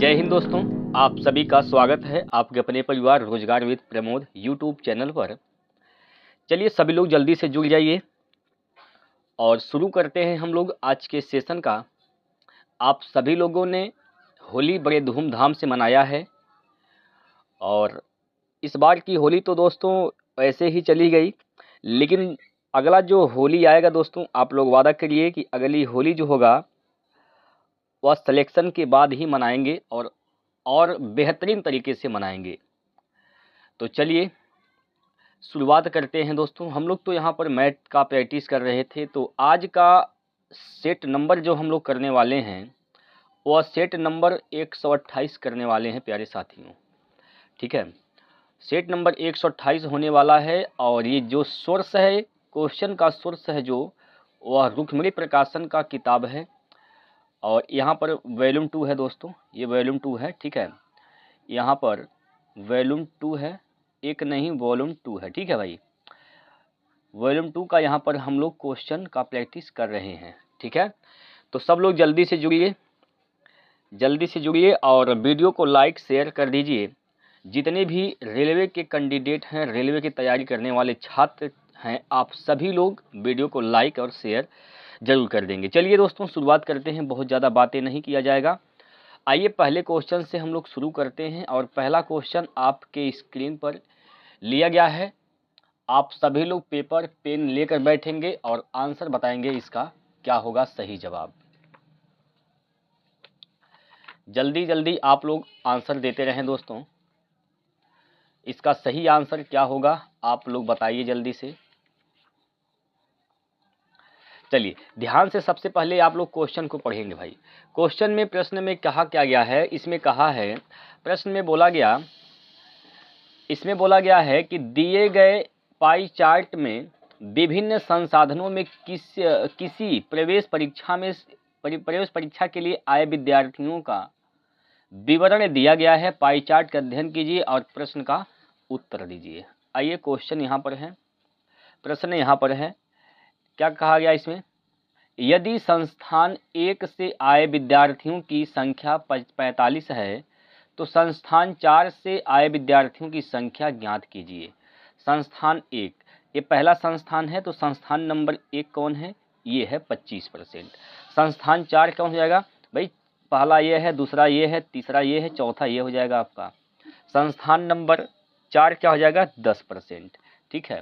जय हिंद दोस्तों, आप सभी का स्वागत है आपके अपने परिवार रोजगार विद प्रमोद यूट्यूब चैनल पर। चलिए सभी लोग जल्दी से जुड़ जाइए और शुरू करते हैं हम लोग आज के सेशन का। आप सभी लोगों ने होली बड़े धूमधाम से मनाया है और इस बार की होली तो दोस्तों ऐसे ही चली गई, लेकिन अगला जो होली आएगा दोस्तों, आप लोग वादा करिए कि अगली होली जो होगा वह सिलेक्शन के बाद ही मनाएंगे और बेहतरीन तरीके से मनाएंगे। तो चलिए शुरुआत करते हैं दोस्तों। हम लोग तो यहाँ पर मैथ का प्रैक्टिस कर रहे थे, तो आज का सेट नंबर जो हम लोग करने वाले हैं वह सेट नंबर 128 करने वाले हैं प्यारे साथियों। ठीक है, सेट नंबर 128 होने वाला है और ये जो सोर्स है, क्वेश्चन का सोर्स है जो, वह रुक्मिणी प्रकाशन का किताब है और यहाँ पर वॉल्यूम 2 है दोस्तों, ये वॉल्यूम 2 है। ठीक है, यहाँ पर वॉल्यूम 2 है, एक नहीं वॉल्यूम 2 है। ठीक है भाई, वॉल्यूम 2 का यहाँ पर हम लोग क्वेश्चन का प्रैक्टिस कर रहे हैं। ठीक है, तो सब लोग जल्दी से जुड़िए और वीडियो को लाइक शेयर कर दीजिए। जितने भी रेलवे के कैंडिडेट हैं, रेलवे की तैयारी करने वाले छात्र हैं, आप सभी लोग वीडियो को लाइक और शेयर जरूर कर देंगे। चलिए दोस्तों शुरुआत करते हैं, बहुत ज़्यादा बातें नहीं किया जाएगा। आइए पहले क्वेश्चन से हम लोग शुरू करते हैं और पहला क्वेश्चन आपके स्क्रीन पर लिया गया है। आप सभी लोग पेपर पेन लेकर बैठेंगे और आंसर बताएंगे इसका क्या होगा सही जवाब। जल्दी जल्दी आप लोग आंसर देते रहें दोस्तों। इसका सही आंसर क्या होगा आप लोग बताइए जल्दी से। चलिए ध्यान से सबसे पहले आप लोग क्वेश्चन को पढ़ेंगे भाई। क्वेश्चन में प्रश्न में कहा क्या गया है, इसमें कहा है, प्रश्न में बोला गया, इसमें बोला गया है कि दिए गए पाई चार्ट में विभिन्न संसाधनों में किसी प्रवेश परीक्षा के लिए आए विद्यार्थियों का विवरण दिया गया है। पाई चार्ट का अध्ययन कीजिए और प्रश्न का उत्तर दीजिए। आइए क्वेश्चन यहाँ पर है, प्रश्न यहाँ पर है, क्या कहा गया इसमें, यदि संस्थान 1 से आए विद्यार्थियों की संख्या 45 है तो संस्थान 4 से आए विद्यार्थियों की संख्या ज्ञात कीजिए। संस्थान 1, ये पहला संस्थान है, तो संस्थान नंबर 1 कौन है, ये है 25%। संस्थान 4 कौन हो जाएगा भाई, पहला ये है, दूसरा ये है, तीसरा ये है, चौथा ये हो जाएगा आपका। संस्थान नंबर 4 क्या हो जाएगा, 10%। ठीक है,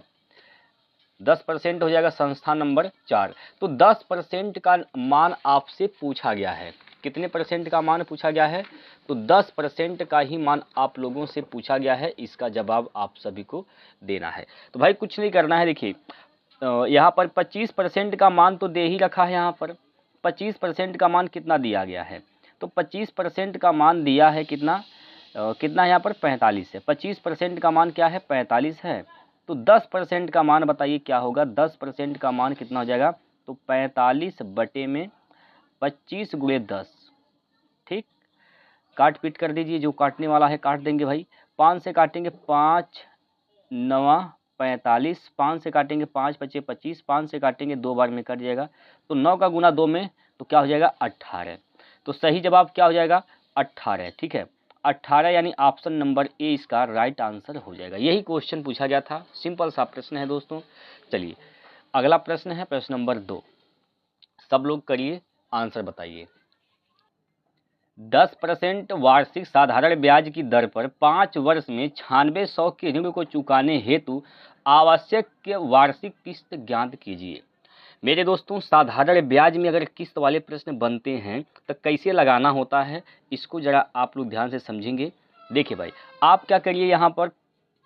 10% हो जाएगा संस्थान नंबर 4। तो 10% का मान आपसे पूछा गया है। कितने परसेंट का मान पूछा गया है, तो 10% का ही मान आप लोगों से पूछा गया है। इसका जवाब आप सभी को देना है। तो भाई कुछ नहीं करना है, देखिए यहाँ पर 25% का मान तो दे ही रखा है। यहाँ पर 25% का मान कितना दिया गया है, तो 25% का मान दिया है कितना, कितना यहाँ पर 45 है। 25% का मान क्या है, 45 है। तो 10% का मान बताइए क्या होगा, 10% का मान कितना हो जाएगा, तो 45 बटे में 25 गुणे 10। ठीक, काट पीट कर दीजिए, जो काटने वाला है काट देंगे भाई। 5 से काटेंगे 5 9 45, 5 से काटेंगे 5 बचे 25, 5 से काटेंगे 2 बार में कट जाएगा, तो 9 का गुना 2 में तो क्या हो जाएगा 18। तो सही जवाब क्या हो जाएगा 18। ठीक है, 18 यानी ऑप्शन नंबर ए इसका राइट आंसर हो जाएगा। यही क्वेश्चन पूछा गया था, सिंपल सा प्रश्न है दोस्तों। चलिए अगला प्रश्न है प्रश्न नंबर 2, सब लोग करिए आंसर बताइए। 10% वार्षिक साधारण ब्याज की दर पर 5 वर्ष में 9600 के ऋण को चुकाने हेतु आवश्यक वार्षिक किस्त ज्ञात कीजिए। मेरे दोस्तों साधारण ब्याज में अगर किस्त वाले प्रश्न बनते हैं तो कैसे लगाना होता है, इसको जरा आप लोग ध्यान से समझेंगे। देखिए भाई, आप क्या करिए, यहाँ पर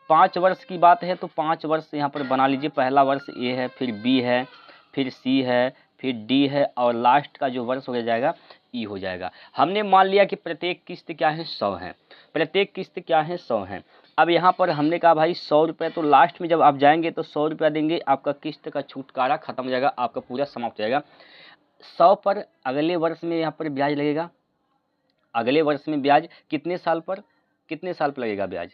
5 वर्ष की बात है तो 5 वर्ष यहाँ पर बना लीजिए। पहला वर्ष ए है, फिर बी है, फिर सी है, फिर डी है और लास्ट का जो वर्ष हो जाएगा ई हो जाएगा। हमने मान लिया कि प्रत्येक किस्त क्या है 100 है, प्रत्येक किस्त क्या है 100 है। अब यहाँ पर हमने कहा भाई 100 रुपये, तो लास्ट में जब आप जाएंगे तो 100 रुपया देंगे, आपका किस्त का छुटकारा खत्म हो जाएगा, आपका पूरा समाप्त हो जाएगा। 100 पर अगले वर्ष में यहाँ पर ब्याज लगेगा। अगले वर्ष में ब्याज कितने साल पर, कितने साल पर लगेगा ब्याज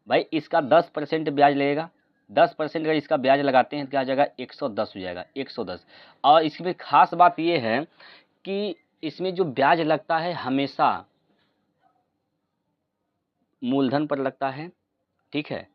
भाई, इसका 10% ब्याज लगेगा। 10% अगर इसका ब्याज लगाते हैं तो क्या हो जाएगा 110 हो जाएगा, 110। और इसमें खास बात ये है कि इसमें जो ब्याज लगता है हमेशा मूलधन पर लगता है, ठीक है,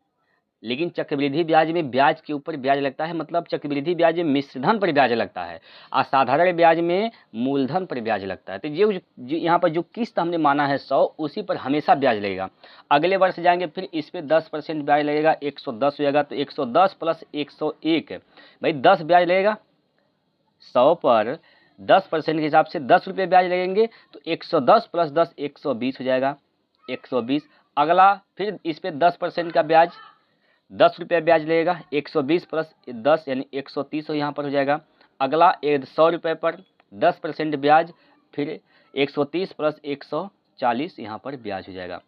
लेकिन चक्रवृद्धि ब्याज में ब्याज के ऊपर ब्याज लगता है, मतलब चक्रवृद्धि ब्याज में मिश्रधन पर ब्याज लगता है, असाधारण ब्याज में मूलधन पर ब्याज लगता है। तो ये यहाँ पर जो किस्त हमने माना है 100, उसी पर हमेशा ब्याज लगेगा। अगले वर्ष जाएंगे फिर इस पर 10% ब्याज लगेगा, 110 हो जाएगा। तो 110 प्लस 101 भाई 10 ब्याज लगेगा, 100 पर 10% के हिसाब से 10 रुपये ब्याज लगेंगे। तो 110 प्लस 10 120 हो जाएगा, 120। अगला फिर इस पर 10% का ब्याज 10 रुपये ब्याज लगेगा, 120 प्लस 10 यानी 130 यहाँ पर हो जाएगा। अगला 100 रुपये पर 10% ब्याज, फिर 130 प्लस 140 यहाँ पर ब्याज हो जाएगा।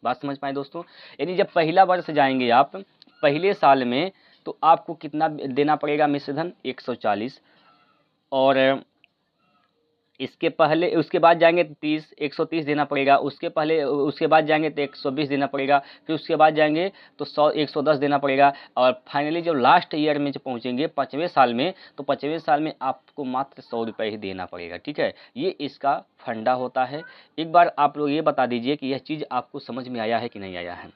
बात समझ पाए दोस्तों? यानी जब पहला वर्ष जाएंगे आप पहले साल में, तो आपको कितना देना पड़ेगा मिश्रधन? 140। और इसके पहले उसके बाद जाएंगे तो 130 देना पड़ेगा। उसके बाद जाएंगे तो 120 देना पड़ेगा। फिर उसके बाद जाएंगे तो 110 देना पड़ेगा। और फाइनली जब लास्ट ईयर में जब पहुंचेंगे 5वें साल में, तो 5वें साल में आपको मात्र 100 रुपये ही देना पड़ेगा। ठीक है, ये इसका फंडा होता है। एक बार आप लोग ये बता दीजिए कि यह चीज़ आपको समझ में आया है कि नहीं आया है।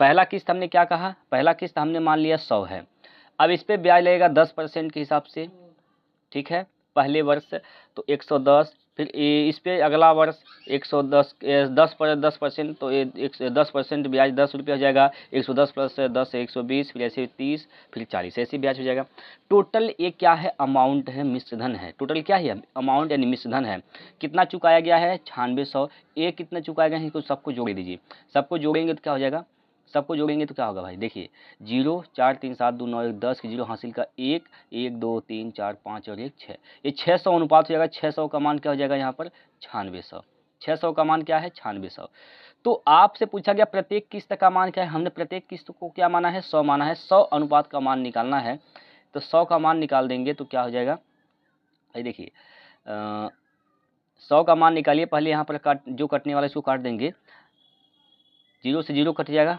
पहला किस्त हमने क्या कहा? पहला किस्त हमने मान लिया 100 है। अब इस पर ब्याज लगेगा 10% के हिसाब से, ठीक है, पहले वर्ष तो 110। फिर इस पे अगला वर्ष 110 10 पर 10%, तो 10% ब्याज 10 रुपये हो जाएगा। 110 प्लस 10 120, फिर ऐसे 30, फिर 40, ऐसे ब्याज हो जाएगा। टोटल ये क्या है? अमाउंट है, मिश्रधन है। टोटल क्या है? अमाउंट यानी मिश्रधन है। कितना चुकाया गया है? 9600। ये कितना चुकाया गया है? सबको जोड़ दीजिए। सबको जोड़ेंगे तो क्या हो जाएगा? सबको जोड़ेंगे तो क्या होगा भाई? देखिए 0 4 3 7 2 9 1 10 के 0 हासिल का 1 1 2 3 4 5 और 1 6, ये 600 अनुपात हो जाएगा। 600 का मान क्या हो जाएगा यहाँ पर? 9600। 600 का मान क्या है? 9600। तो आपसे पूछा गया प्रत्येक किस्त का मान क्या है? हमने प्रत्येक किस्त को क्या माना है? 100 माना है। 100 अनुपात का मान निकालना है, तो 100 का मान निकाल देंगे तो क्या हो जाएगा भाई? देखिए 100 का मान निकालिए। पहले यहाँ पर जो कटने वाला इसको काट देंगे। 0 से 0 कट जाएगा,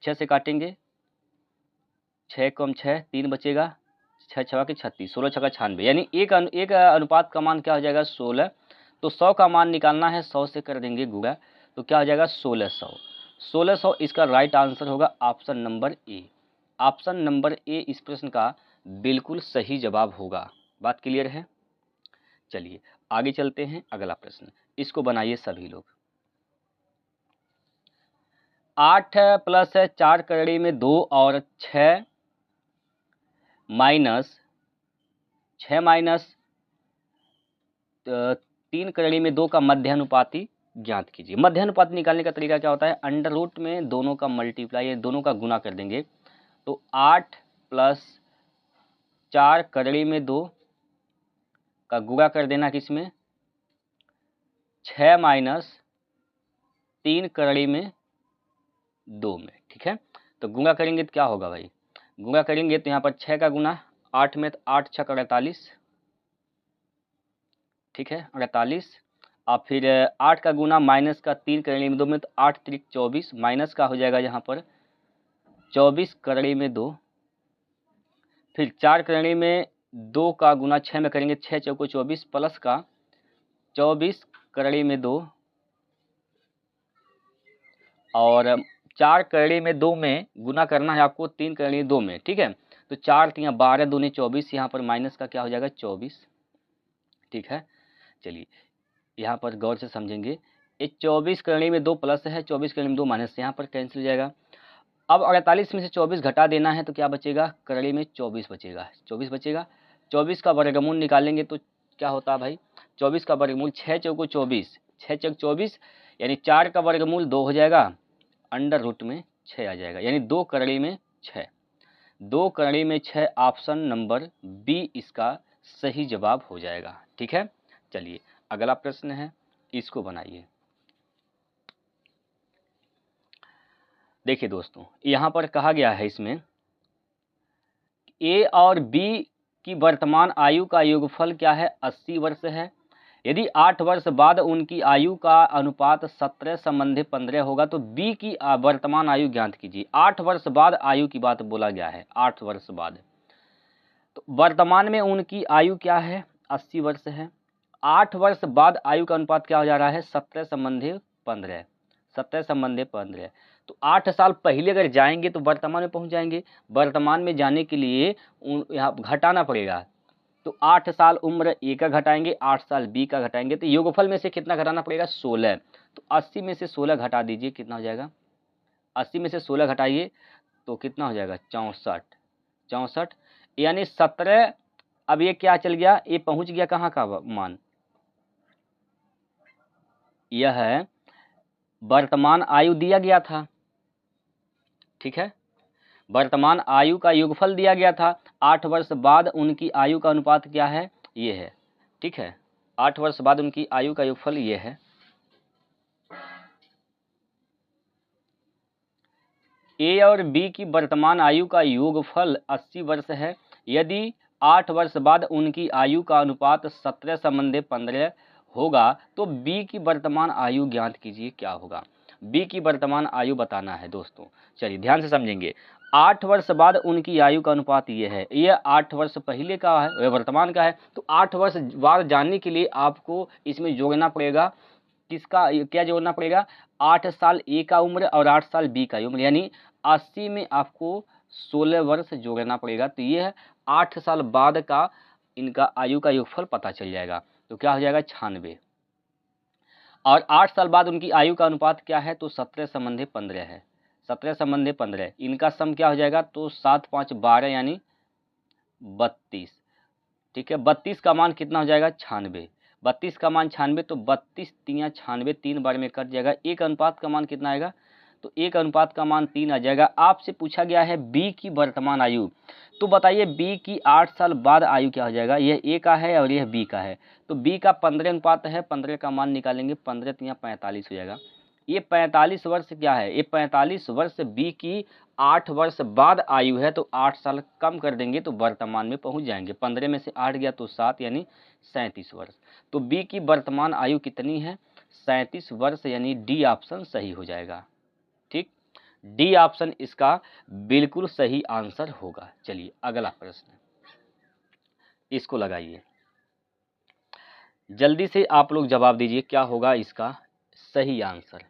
6 से काटेंगे, 6 कम 6 3 बचेगा, 6 छवा के 36, 16 छका 96, यानी एक अनुपात का मान क्या हो जाएगा? 16। तो 100 का मान निकालना है, 100 से कर देंगे गुणा, तो क्या हो जाएगा? 1600। 1600 इसका राइट आंसर होगा option number A. Option number A इस प्रश्न का बिल्कुल सही जवाब होगा। बात क्लियर है? चलिए आगे चलते हैं। अगला प्रश्न, इसको बनाइए सभी लोग। 8 प्लस 4 कड़ी में 2 और 6 माइनस 3 कड़ी में 2 का मध्यानुपाती ज्ञात कीजिए। मध्यानुपाती निकालने का तरीका क्या होता है? अंडर रूट में दोनों का मल्टीप्लाई, दोनों का गुना कर देंगे। तो 8 प्लस 4 कड़ी में 2 का गुणा कर देना किसमें? 6 माइनस 3 कड़ी में 2 में। ठीक है, तो गुणा करेंगे तो क्या होगा भाई? गुणा करेंगे तो यहाँ पर 6 का गुना 8 में, तो 8 6 48, ठीक है 48। और फिर 8 का गुना माइनस का 3 कड़ी में 2 में, तो 8 त्रिक 24, माइनस का हो जाएगा यहाँ पर 24 कड़ी में 2। फिर 4 कड़ी में 2 का गुना 6 में करेंगे, 6 चौको 24 प्लस का 24 कड़ी में 2, और 4 कड़ी में 2 में गुना करना है आपको 3 कड़ी में 2 में। ठीक है, तो 4 3 12 दूनी 24, यहाँ पर माइनस का क्या हो जाएगा? 24। ठीक है, चलिए यहाँ पर गौर से समझेंगे। ये 24 कड़ी में 2 प्लस है, 24 कड़ी में 2 माइनस, यहाँ पर कैंसिल हो जाएगा। अब 48 में से 24 घटा देना है, तो क्या बचेगा? कड़ी में 24 बचेगा, 24 बचेगा। 24 का वर्गमूल निकालेंगे तो क्या होता है भाई? 24 का वर्गमूल 6 चौको 24, 6 चौक 24, यानी 4 का वर्गमूल 2 हो जाएगा, अंडर रूट में 6 आ जाएगा, यानी 2 कड़ी में 6। 2 कड़ी में 6 ऑप्शन नंबर बी इसका सही जवाब हो जाएगा। ठीक है, चलिए अगला प्रश्न है, इसको बनाइए। देखिए दोस्तों, यहाँ पर कहा गया है इसमें ए और बी की वर्तमान आयु का योगफल क्या है? 80 वर्ष है। यदि 8 वर्ष बाद उनकी आयु का अनुपात 17 संबंधी 15 होगा, तो बी की वर्तमान आयु ज्ञात कीजिए। 8 वर्ष बाद आयु की बात बोला गया है, 8 वर्ष बाद। तो वर्तमान में उनकी आयु क्या है? 80 वर्ष है। 8 वर्ष बाद आयु का अनुपात क्या हो जा रहा है? 17 संबंधी 15। 17 संबंधे 15। तो 8 साल पहले अगर जाएंगे तो वर्तमान में पहुंच जाएंगे। वर्तमान में जाने के लिए यहाँ घटाना पड़ेगा। तो 8 साल उम्र ए का घटाएंगे, 8 साल बी का घटाएंगे, तो योगफल में से कितना घटाना पड़ेगा? 16। तो 80 में से 16 घटा दीजिए, कितना हो जाएगा? 80 में से 16 घटाइए तो कितना हो जाएगा? 64। 64 यानी 17। अब ये क्या चल गया? ये पहुंच गया कहाँ का मान? यह है वर्तमान आयु दिया गया था, ठीक है, वर्तमान आयु का योगफल दिया गया था। 8 वर्ष बाद उनकी आयु का अनुपात क्या है? ये है, ठीक है, 8 वर्ष बाद उनकी आयु का योगफल ये है। ए और बी की वर्तमान आयु का योगफल 80 वर्ष है। यदि 8 वर्ष बाद उनकी आयु का अनुपात 17 संबंधे 15 होगा तो बी की वर्तमान आयु ज्ञात कीजिए, क्या होगा? बी की वर्तमान आयु बताना है दोस्तों। चलिए ध्यान से समझेंगे। 8 वर्ष बाद उनकी आयु का अनुपात ये है, ये 8 वर्ष पहले का है, वह वर्तमान का है। तो 8 वर्ष बाद जानने के लिए आपको इसमें जोड़ना पड़ेगा, किसका क्या जोड़ना पड़ेगा? 8 साल ए का उम्र और 8 साल बी का उम्र, यानी 80 में आपको 16 वर्ष जोड़ना पड़ेगा। तो ये है 8 साल बाद का इनका आयु का योगफल पता चल जाएगा। तो क्या हो जाएगा? 96। और 8 साल बाद उनकी आयु का अनुपात क्या है? तो 17 संबंधे 15 है। 17 संबंधे 15, इनका सम क्या हो जाएगा? तो 7 5 12 यानी 32, ठीक है। 32 का मान कितना हो जाएगा? 96। 32 का मान 96, तो 32 तियाँ 96, 3 बार में कट जाएगा। एक अनुपात का मान कितना आएगा? तो एक अनुपात का मान 3 आ जाएगा। आपसे पूछा गया है बी की वर्तमान आयु, तो बताइए बी की 8 साल बाद आयु क्या हो जाएगा? यह ए का है और यह बी का है, तो बी का 15 अनुपात है, 15 का मान निकालेंगे, 15 तियाँ 45 हो जाएगा। ये 45 वर्ष क्या है? ये 45 वर्ष बी की 8 वर्ष बाद आयु है, तो 8 साल कम कर देंगे तो वर्तमान में पहुंच जाएंगे। 15 में से 8 गया तो 7 यानी 37 वर्ष। तो बी की वर्तमान आयु कितनी है? 37 वर्ष, यानी डी ऑप्शन सही हो जाएगा, ठीक। डी ऑप्शन इसका बिल्कुल सही आंसर होगा। चलिए अगला प्रश्न, इसको लगाइए, जल्दी से आप लोग जवाब दीजिए, क्या होगा इसका सही आंसर?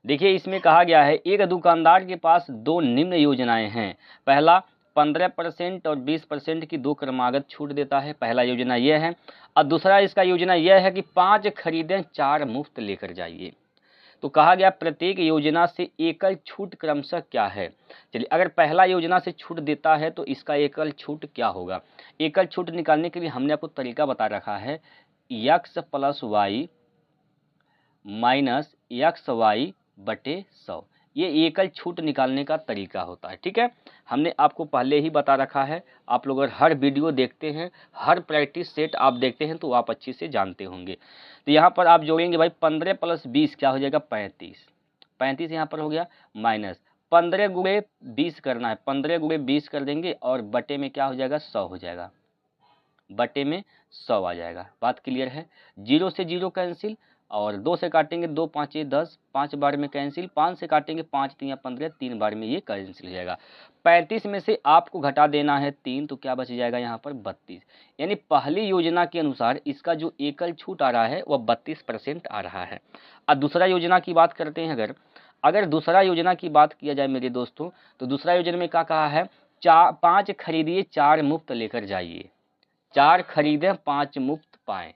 देखिए इसमें कहा गया है एक दुकानदार के पास दो निम्न योजनाएं हैं। पहला 15% और 20% की 2 क्रमागत छूट देता है, पहला योजना यह है। और दूसरा इसका योजना यह है कि 5 खरीदें 4 मुफ्त लेकर जाइए। तो कहा गया प्रत्येक योजना से एकल छूट क्रमशः क्या है? चलिए अगर पहला योजना से छूट देता है तो इसका एकल छूट क्या होगा? एकल छूट निकालने के लिए हमने आपको तरीका बता रखा है, x + y - xy बटे 100, ये एकल छूट निकालने का तरीका होता है, ठीक है। हमने आपको पहले ही बता रखा है। आप लोग अगर हर वीडियो देखते हैं, हर प्रैक्टिस सेट आप देखते हैं तो आप अच्छे से जानते होंगे। तो यहाँ पर आप जोड़ेंगे भाई 15 + 20 क्या हो जाएगा? 35। 35 यहाँ पर हो गया, माइनस 15 × 20 करना है, 15 × 20 कर देंगे और बटे में क्या हो जाएगा? 100 हो जाएगा, बटे में 100 आ जाएगा। बात क्लियर है? 0 से 0 कैंसिल, और 2 से काटेंगे 2 5 10, 5 बार में कैंसिल, 5 से काटेंगे 5 3 15, 3 बार में ये कैंसिल हो जाएगा। 35 में से आपको घटा देना है 3, तो क्या बच जाएगा यहाँ पर? 32। यानी पहली योजना के अनुसार इसका जो एकल छूट आ रहा है वह 32% आ रहा है। अब दूसरा योजना की बात करते हैं। अगर दूसरा योजना की बात किया जाए मेरे दोस्तों, तो दूसरा योजना में क्या कहा है? 5 खरीदिए 4 मुफ्त लेकर जाइए, 4 खरीदें 5 मुफ्त पाएं।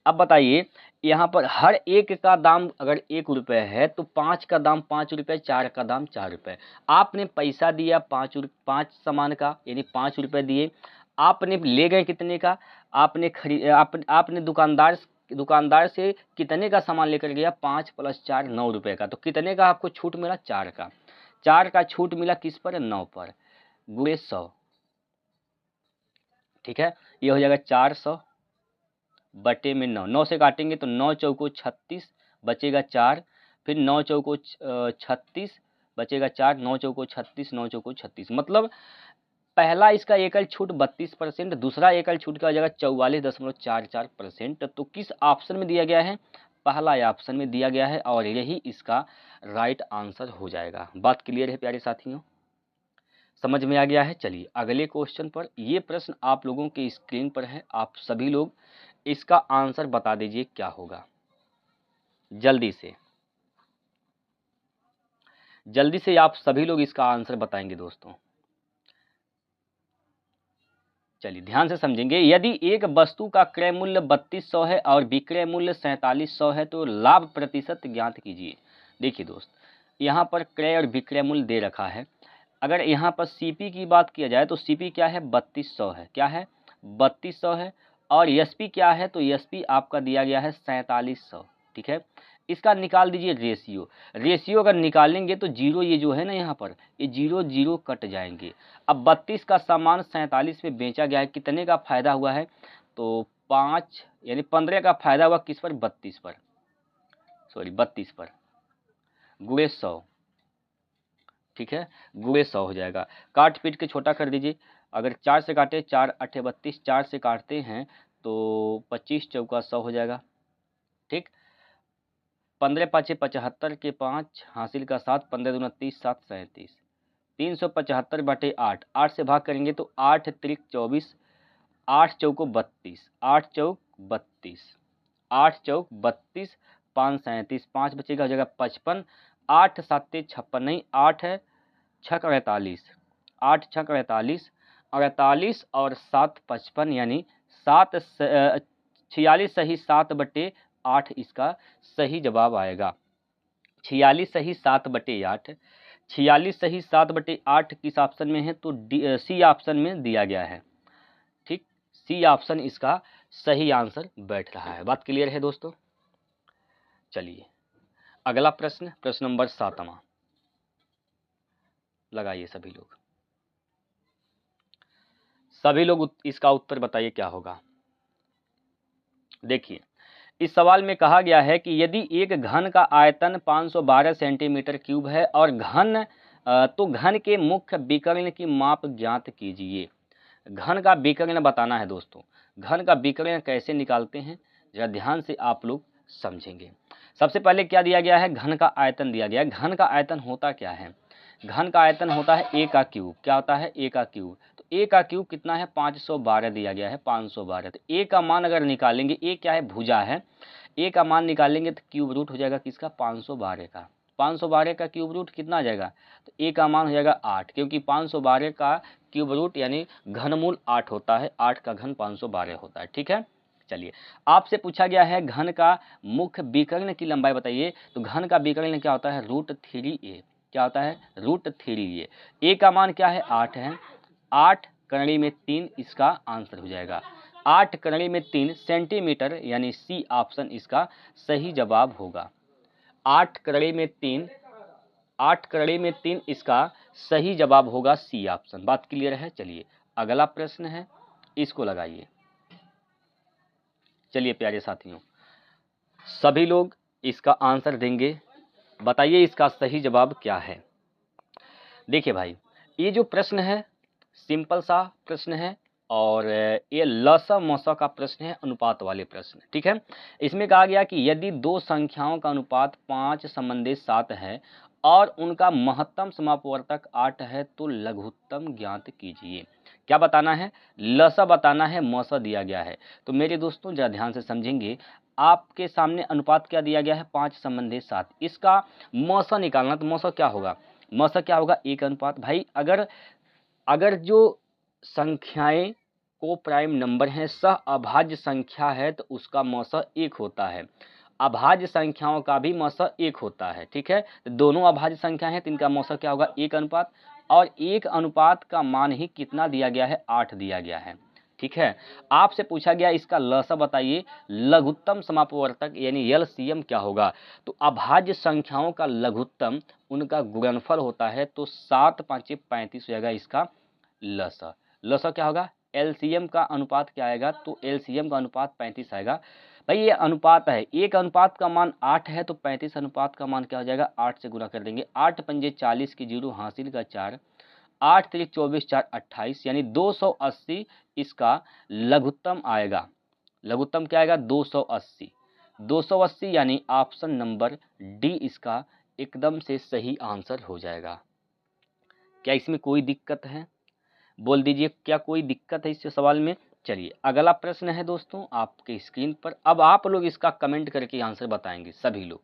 अब बताइए यहाँ पर हर एक का दाम अगर 1 रुपये है तो 5 का दाम 5 रुपये, 4 का दाम 4 रुपये। आपने पैसा दिया 5 सामान का, यानी 5 रुपये दिए। आपने ले गए कितने का? आपने दुकानदार से कितने का सामान लेकर गया? 5 + 4 9 रुपये का। तो कितने का आपको छूट मिला? 4 का। 4 का छूट मिला किस पर? 9 पर, गुणे 100, ठीक है। ये हो जाएगा 400 बटे में 9, 9 से काटेंगे तो 9 चौको 36 बचेगा 4, फिर 9 चौको 36 बचेगा 4, 9 चौको 36, 9 चौको 36। मतलब पहला इसका एकल छूट 32%, दूसरा एकल छूट का हो जाएगा 44.44%। तो किस ऑप्शन में दिया गया है? पहला ऑप्शन में दिया गया है, और यही इसका राइट आंसर हो जाएगा। बात क्लियर है प्यारे साथियों? समझ में आ गया है? चलिए अगले क्वेश्चन पर। ये प्रश्न आप लोगों के स्क्रीन पर है, आप सभी लोग इसका आंसर बता दीजिए क्या होगा, जल्दी से। जल्दी से आप सभी लोग इसका आंसर बताएंगे दोस्तों। चलिए ध्यान से समझेंगे। यदि एक वस्तु का क्रय मूल्य 3200 है और विक्रय मूल्य 4700 है तो लाभ प्रतिशत ज्ञात कीजिए। देखिए दोस्त, यहाँ पर क्रय और विक्रय मूल्य दे रखा है। अगर यहाँ पर सीपी की बात किया जाए तो सीपी क्या है, 3200 है। क्या है, 3200 है। और एसपी क्या है, तो एसपी आपका दिया गया है 4700। ठीक है, इसका निकाल दीजिए रेशियो। रेशियो अगर निकालेंगे तो जीरो, ये जो है ना यहाँ पर, ये जीरो जीरो कट जाएंगे। अब 32 का सामान 47 में बेचा गया है, कितने का फायदा हुआ है, तो 5 यानी 15 का फायदा हुआ किस पर, 32 पर, सॉरी 32 पर, गुणे 100। ठीक है, गुणे 100 हो जाएगा। काट पीट के छोटा कर दीजिए। अगर 4 से काटे, 4 8 32, 4 से काटते हैं तो 25 चौका 100 हो जाएगा। ठीक, 15 पाँचे 75 के 5 हासिल का 7, 15 दूना 30, 7 37, 375 बटे 8, 8 से भाग करेंगे तो 8 त्रिक 24, 8 चौको 32, 8 चौक 32, 8 चौक 32, 5 37, 5 बचेगा, हो जाएगा 55, 8 7 56, नहीं 8 है 6 48, 8 6 48, 48 और 7 55, यानी 7 46 सही 7 बटे 8 इसका सही जवाब आएगा। 46 सही 7 बटे 8, 46 सही 7 बटे 8 किस ऑप्शन में है, तो सी ऑप्शन में दिया गया है। ठीक, सी ऑप्शन इसका सही आंसर बैठ रहा है। बात क्लियर है दोस्तों। चलिए अगला प्रश्न, प्रश्न नंबर 7वां लगाइए सभी लोग। सभी लोग इसका उत्तर बताइए क्या होगा। देखिए, इस सवाल में कहा गया है कि यदि एक घन का आयतन 512 सेंटीमीटर क्यूब है और घन तो घन के मुख्य विकर्ण की माप ज्ञात कीजिए। घन का विकर्ण बताना है दोस्तों। घन का विकर्ण कैसे निकालते हैं, जरा ध्यान से आप लोग समझेंगे। सबसे पहले क्या दिया गया है, घन का आयतन दिया गया है। घन का आयतन होता क्या है, घन का आयतन होता है ए का क्यूब। क्या होता है, ए का क्यूब। तो ए का क्यूब कितना है, 512 दिया गया है, 512। तो ए का मान अगर निकालेंगे, ए क्या है, भुजा है, ए का मान निकालेंगे तो क्यूब रूट हो जाएगा किसका, 512 का। 512 का क्यूब रूट कितना आ जाएगा, तो ए का मान हो जाएगा 8, क्योंकि 512 का क्यूब रूट यानी घनमूल 8 होता है, 8 का घन 512 होता है। ठीक है, चलिए आपसे पूछा गया है घन का मुख्य विकर्ण की लंबाई बताइए। तो घन का विकर्ण क्या होता है, √3a। क्या होता है, √3a। ए का मान क्या है, 8 है, 8 करणी में 3 इसका आंसर हो जाएगा। 8 करणी में 3 सेंटीमीटर, यानी सी ऑप्शन इसका सही जवाब होगा। 8 करणी में 3, 8 करणी में 3 इसका सही जवाब होगा, सी ऑप्शन। बात क्लियर है। चलिए अगला प्रश्न है, इसको लगाइए। चलिए प्यारे साथियों, सभी लोग इसका आंसर देंगे। बताइए इसका सही जवाब क्या है। देखिए भाई, ये जो प्रश्न है सिंपल सा प्रश्न है और ये लसा मौसा का प्रश्न है, अनुपात वाले प्रश्न। ठीक है, इसमें कहा गया कि यदि दो संख्याओं का अनुपात 5 संबंधित 7 है और उनका महत्तम समापवर्तक 8 है तो लघुत्तम ज्ञात कीजिए। क्या बताना है, लसा बताना है, मौसा दिया गया है। तो मेरे दोस्तों जरा ध्यान से समझेंगे। आपके सामने अनुपात क्या दिया गया है, 5 संबंधित 7। इसका मौसा निकालना, तो मौसा क्या होगा, मौसा क्या होगा, 1 अनुपात। भाई अगर अगर जो संख्याएं को प्राइम नंबर हैं, सह अभाज्य संख्या है, तो उसका मौसा 1 होता है। अभाज्य संख्याओं का भी मौसा 1 होता है। ठीक है, तो दोनों अभाज्य संख्या हैं तो इनका मौसा क्या होगा, 1 अनुपात। और 1 अनुपात का मान ही कितना दिया गया है, 8 दिया गया है। ठीक है, आपसे पूछा गया इसका लसा बताइए, लघुत्तम समापवर्तक यानी एलसीएम क्या होगा। तो अभाज्य संख्याओं का लघुत्तम उनका गुणनफल होता है, तो 7 5 35 हो जाएगा इसका लसा। लसा क्या होगा, एलसीएम का अनुपात क्या आएगा, तो एलसीएम का अनुपात 35 आएगा। भाई ये अनुपात है, एक अनुपात का मान 8 है तो 35 अनुपात का मान क्या हो जाएगा, 8 से गुना कर देंगे। 8 पंजे 40 की 0 हासिल का 4, 8 3 24 4 28, यानी 280 इसका लघुत्तम आएगा। लघुत्तम क्या आएगा, 280। 280 यानी ऑप्शन नंबर डी इसका एकदम से सही आंसर हो जाएगा। क्या इसमें कोई दिक्कत है, बोल दीजिए क्या कोई दिक्कत है इस सवाल में। चलिए अगला प्रश्न है दोस्तों आपके स्क्रीन पर। अब आप लोग इसका कमेंट करके आंसर बताएंगे सभी लोग।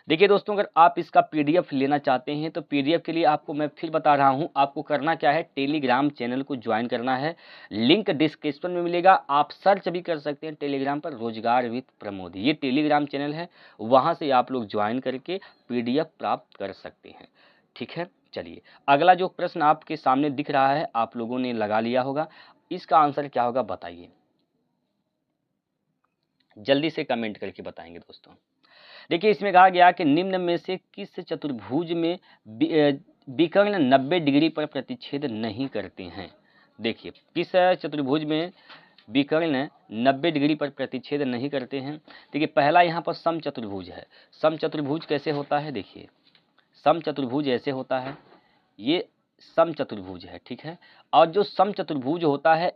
देखिए दोस्तों, अगर आप इसका पीडीएफ लेना चाहते हैं तो पीडीएफ के लिए आपको मैं फिर बता रहा हूं, आपको करना क्या है, टेलीग्राम चैनल को ज्वाइन करना है। लिंक डिस्क्रिप्शन में मिलेगा, आप सर्च भी कर सकते हैं टेलीग्राम पर, रोजगार विद प्रमोद, ये टेलीग्राम चैनल है, वहां से आप लोग ज्वाइन करके पीडीएफ प्राप्त कर सकते हैं। ठीक है, चलिए अगला जो प्रश्न आपके सामने दिख रहा है, आप लोगों ने लगा लिया होगा, इसका आंसर क्या होगा बताइए, जल्दी से कमेंट करके बताएंगे दोस्तों। देखिए इसमें कहा गया कि निम्न में से किस चतुर्भुज में विकर्ण 90 डिग्री पर प्रतिच्छेद नहीं करते हैं। देखिए किस चतुर्भुज में विकर्ण 90 डिग्री पर प्रतिच्छेद नहीं करते हैं। देखिए पहला यहाँ पर सम चतुर्भुज है। सम चतुर्भुज कैसे होता है, देखिए सम चतुर्भुज ऐसे होता है, ये सम चतुर्भुज है, ठीक है। और जो सम चतुर्भुज होता है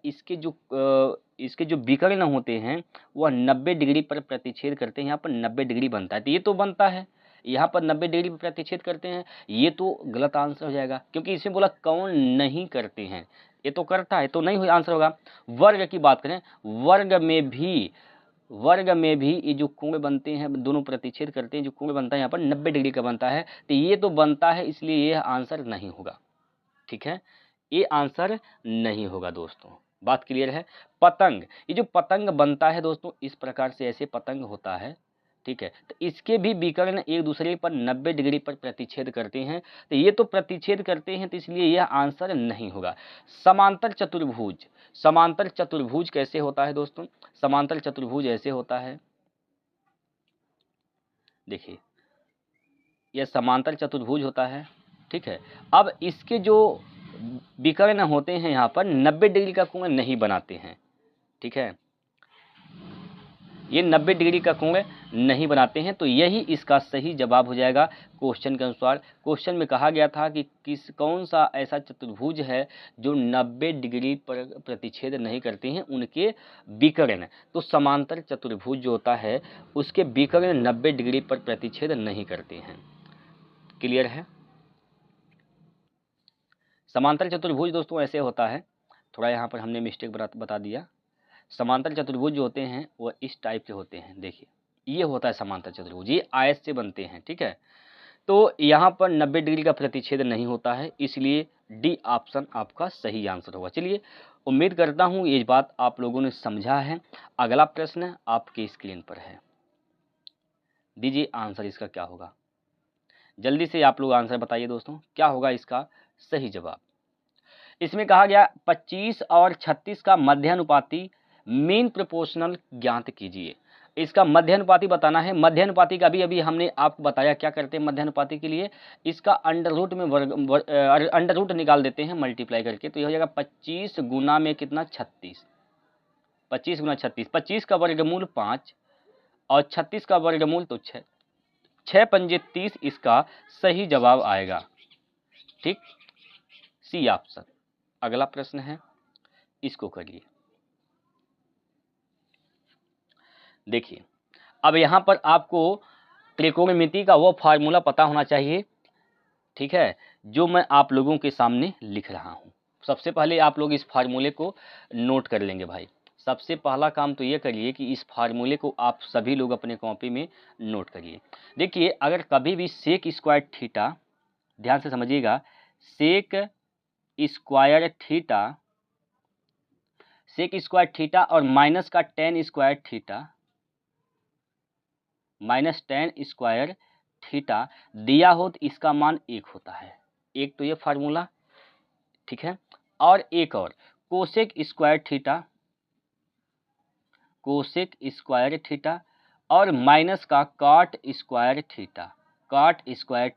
इसके जो विकर्ण होते हैं वह 90 डिग्री पर प्रतिच्छेद करते हैं। यहाँ पर 90 डिग्री बनता है, तो ये तो बनता है, यहाँ पर 90 डिग्री पर प्रतिच्छेद करते हैं, ये तो गलत आंसर हो जाएगा, क्योंकि इसमें बोला कौन नहीं करते हैं, ये तो करता है, तो नहीं हुई आंसर होगा। वर्ग की बात करें, वर्ग में भी ये जो कोण बनते हैं, दोनों प्रतिच्छेद करते हैं, जो कोण बनता है यहाँ पर 90 डिग्री का बनता है, तो ये तो बनता है, इसलिए ये आंसर नहीं होगा। ठीक है, ये आंसर नहीं होगा दोस्तों, बात क्लियर है। पतंग, ये जो पतंग बनता है दोस्तों, इस प्रकार से ऐसे पतंग होता है, ठीक है, तो इसके भी विकर्ण एक दूसरे पर 90 डिग्री पर प्रतिच्छेद करते हैं, तो ये तो प्रतिच्छेद करते हैं, तो इसलिए यह आंसर नहीं होगा। समांतर चतुर्भुज, समांतर चतुर्भुज कैसे होता है दोस्तों, समांतर चतुर्भुज ऐसे होता है, देखिए यह समांतर चतुर्भुज होता है, ठीक है। अब इसके जो विकर्ण होते हैं यहाँ पर 90 डिग्री का कोण नहीं बनाते हैं, ठीक है, ये 90 डिग्री का कोण नहीं बनाते हैं, तो यही इसका सही जवाब हो जाएगा क्वेश्चन के अनुसार। क्वेश्चन में कहा गया था कि कौन सा ऐसा चतुर्भुज है जो 90 डिग्री पर प्रतिच्छेद नहीं करते हैं, उनके विकर्ण, तो समांतर चतुर्भुज जो होता है उसके विकर्ण 90 डिग्री पर प्रतिच्छेद नहीं करते हैं। क्लियर है। समांतर चतुर्भुज दोस्तों ऐसे होता है, थोड़ा यहाँ पर हमने मिस्टेक बता दिया। समांतर चतुर्भुज जो होते हैं वह इस टाइप के होते हैं, देखिए ये होता है समांतर चतुर्भुज, ये आयत से बनते हैं, ठीक है। तो यहाँ पर 90 डिग्री का प्रतिच्छेद नहीं होता है, इसलिए डी ऑप्शन आपका सही आंसर होगा। चलिए उम्मीद करता हूँ ये बात आप लोगों ने समझा है। अगला प्रश्न आपकी स्क्रीन पर है, दीजिए आंसर इसका क्या होगा, जल्दी से आप लोग आंसर बताइए दोस्तों, क्या होगा इसका सही जवाब। इसमें कहा गया 25 और 36 का मध्यानुपाती मीन प्रोपोर्शनल ज्ञात कीजिए। इसका मध्यानुपाती बताना है। मध्यानुपाती का अभी हमने आपको बताया क्या करते हैं मध्यानुपाती के लिए, इसका अंडर रूट में अंडर रूट निकाल देते हैं मल्टीप्लाई करके, तो ये हो जाएगा 25 गुना में कितना 36, 25 गुना 36, 25 का वर्गमूल 5 और 36 का वर्गमूल तो 6, 6 पंजे 30 इसका सही जवाब आएगा, ठीक, सी ऑप्शन। अगला प्रश्न है, इसको करिए। देखिए अब यहाँ पर आपको त्रिकोणमिति का वो फार्मूला पता होना चाहिए, ठीक है, जो मैं आप लोगों के सामने लिख रहा हूँ। सबसे पहले आप लोग इस फार्मूले को नोट कर लेंगे भाई। सबसे पहला काम तो ये करिए कि इस फार्मूले को आप सभी लोग अपने कॉपी में नोट करिए। देखिए अगर कभी भी सेक स्क्वायर थीटा, ध्यान से समझिएगा, सेक स्क्वायर थीटा और माइनस का ten square theta, minus ten square theta दिया हो तो इसका मान 1 होता है। एक तो ये फार्मूला, ठीक है। और एक और कोसेक स्क्वायर थीटा और माइनस का कॉट स्क्वायर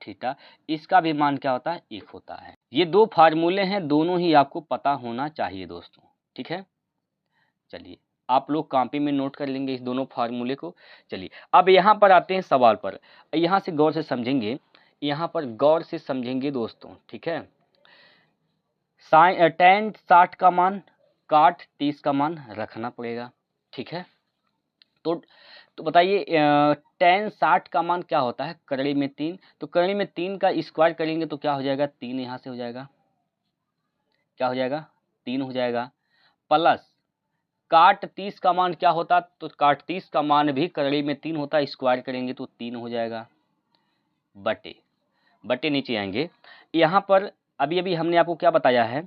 थीटा, इसका भी मान क्या होता है 1 होता है। ये दो फार्मूले हैं, दोनों ही आपको पता होना चाहिए दोस्तों, ठीक है। चलिए आप लोग कॉपी में नोट कर लेंगे इस दोनों फार्मूले को। चलिए अब यहाँ पर आते हैं सवाल पर, यहाँ से गौर से समझेंगे, यहाँ पर गौर से समझेंगे दोस्तों, ठीक है। टेन 60 का मान, काट 30 का मान रखना पड़ेगा, ठीक है। तो बताइए टेन 60 का मान क्या होता है, कड़ी में 3, तो कड़ी में 3 का स्क्वायर करेंगे तो क्या हो जाएगा, 3 यहाँ से हो जाएगा, क्या हो जाएगा 3 हो जाएगा, प्लस काट 30 का मान क्या होता, तो काट 30 का मान भी कड़ी में 3 होता है, स्क्वायर करेंगे तो 3 हो जाएगा, बटे बटे नीचे आएंगे। यहाँ पर अभी अभी हमने आपको क्या बताया है,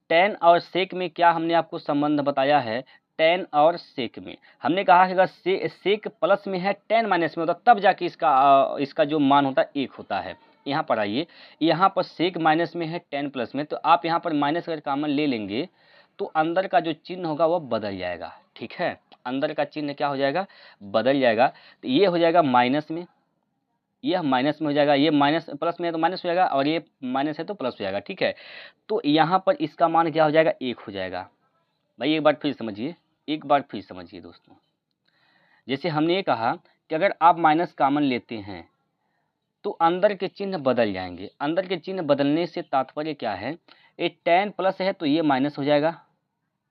टेन और सेक में क्या हमने आपको संबंध बताया है, टेन और सेक में हमने कहा कि अगर सेक प्लस में है टेन माइनस में होता तब जाके इसका जो मान होता है 1 होता है। यहाँ पर आइए, यहाँ पर सेक माइनस में है टेन प्लस में, तो आप यहाँ पर माइनस अगर कॉमन ले लेंगे तो अंदर का जो चिन्ह होगा वो बदल जाएगा। ठीक है, अंदर का चिन्ह क्या हो जाएगा, बदल जाएगा। तो ये हो जाएगा माइनस में, ये माइनस में हो जाएगा, ये माइनस प्लस में है तो माइनस हो जाएगा, और ये माइनस है तो प्लस हो जाएगा। ठीक है, तो यहाँ पर इसका मान क्या हो जाएगा, 1 हो जाएगा। भाई एक बार फिर समझिए, एक बार फिर समझिए दोस्तों, जैसे हमने ये कहा कि अगर आप माइनस कॉमन लेते हैं तो अंदर के चिन्ह बदल जाएंगे। अंदर के चिन्ह बदलने से तात्पर्य क्या है, ये टेन प्लस है तो ये माइनस हो जाएगा,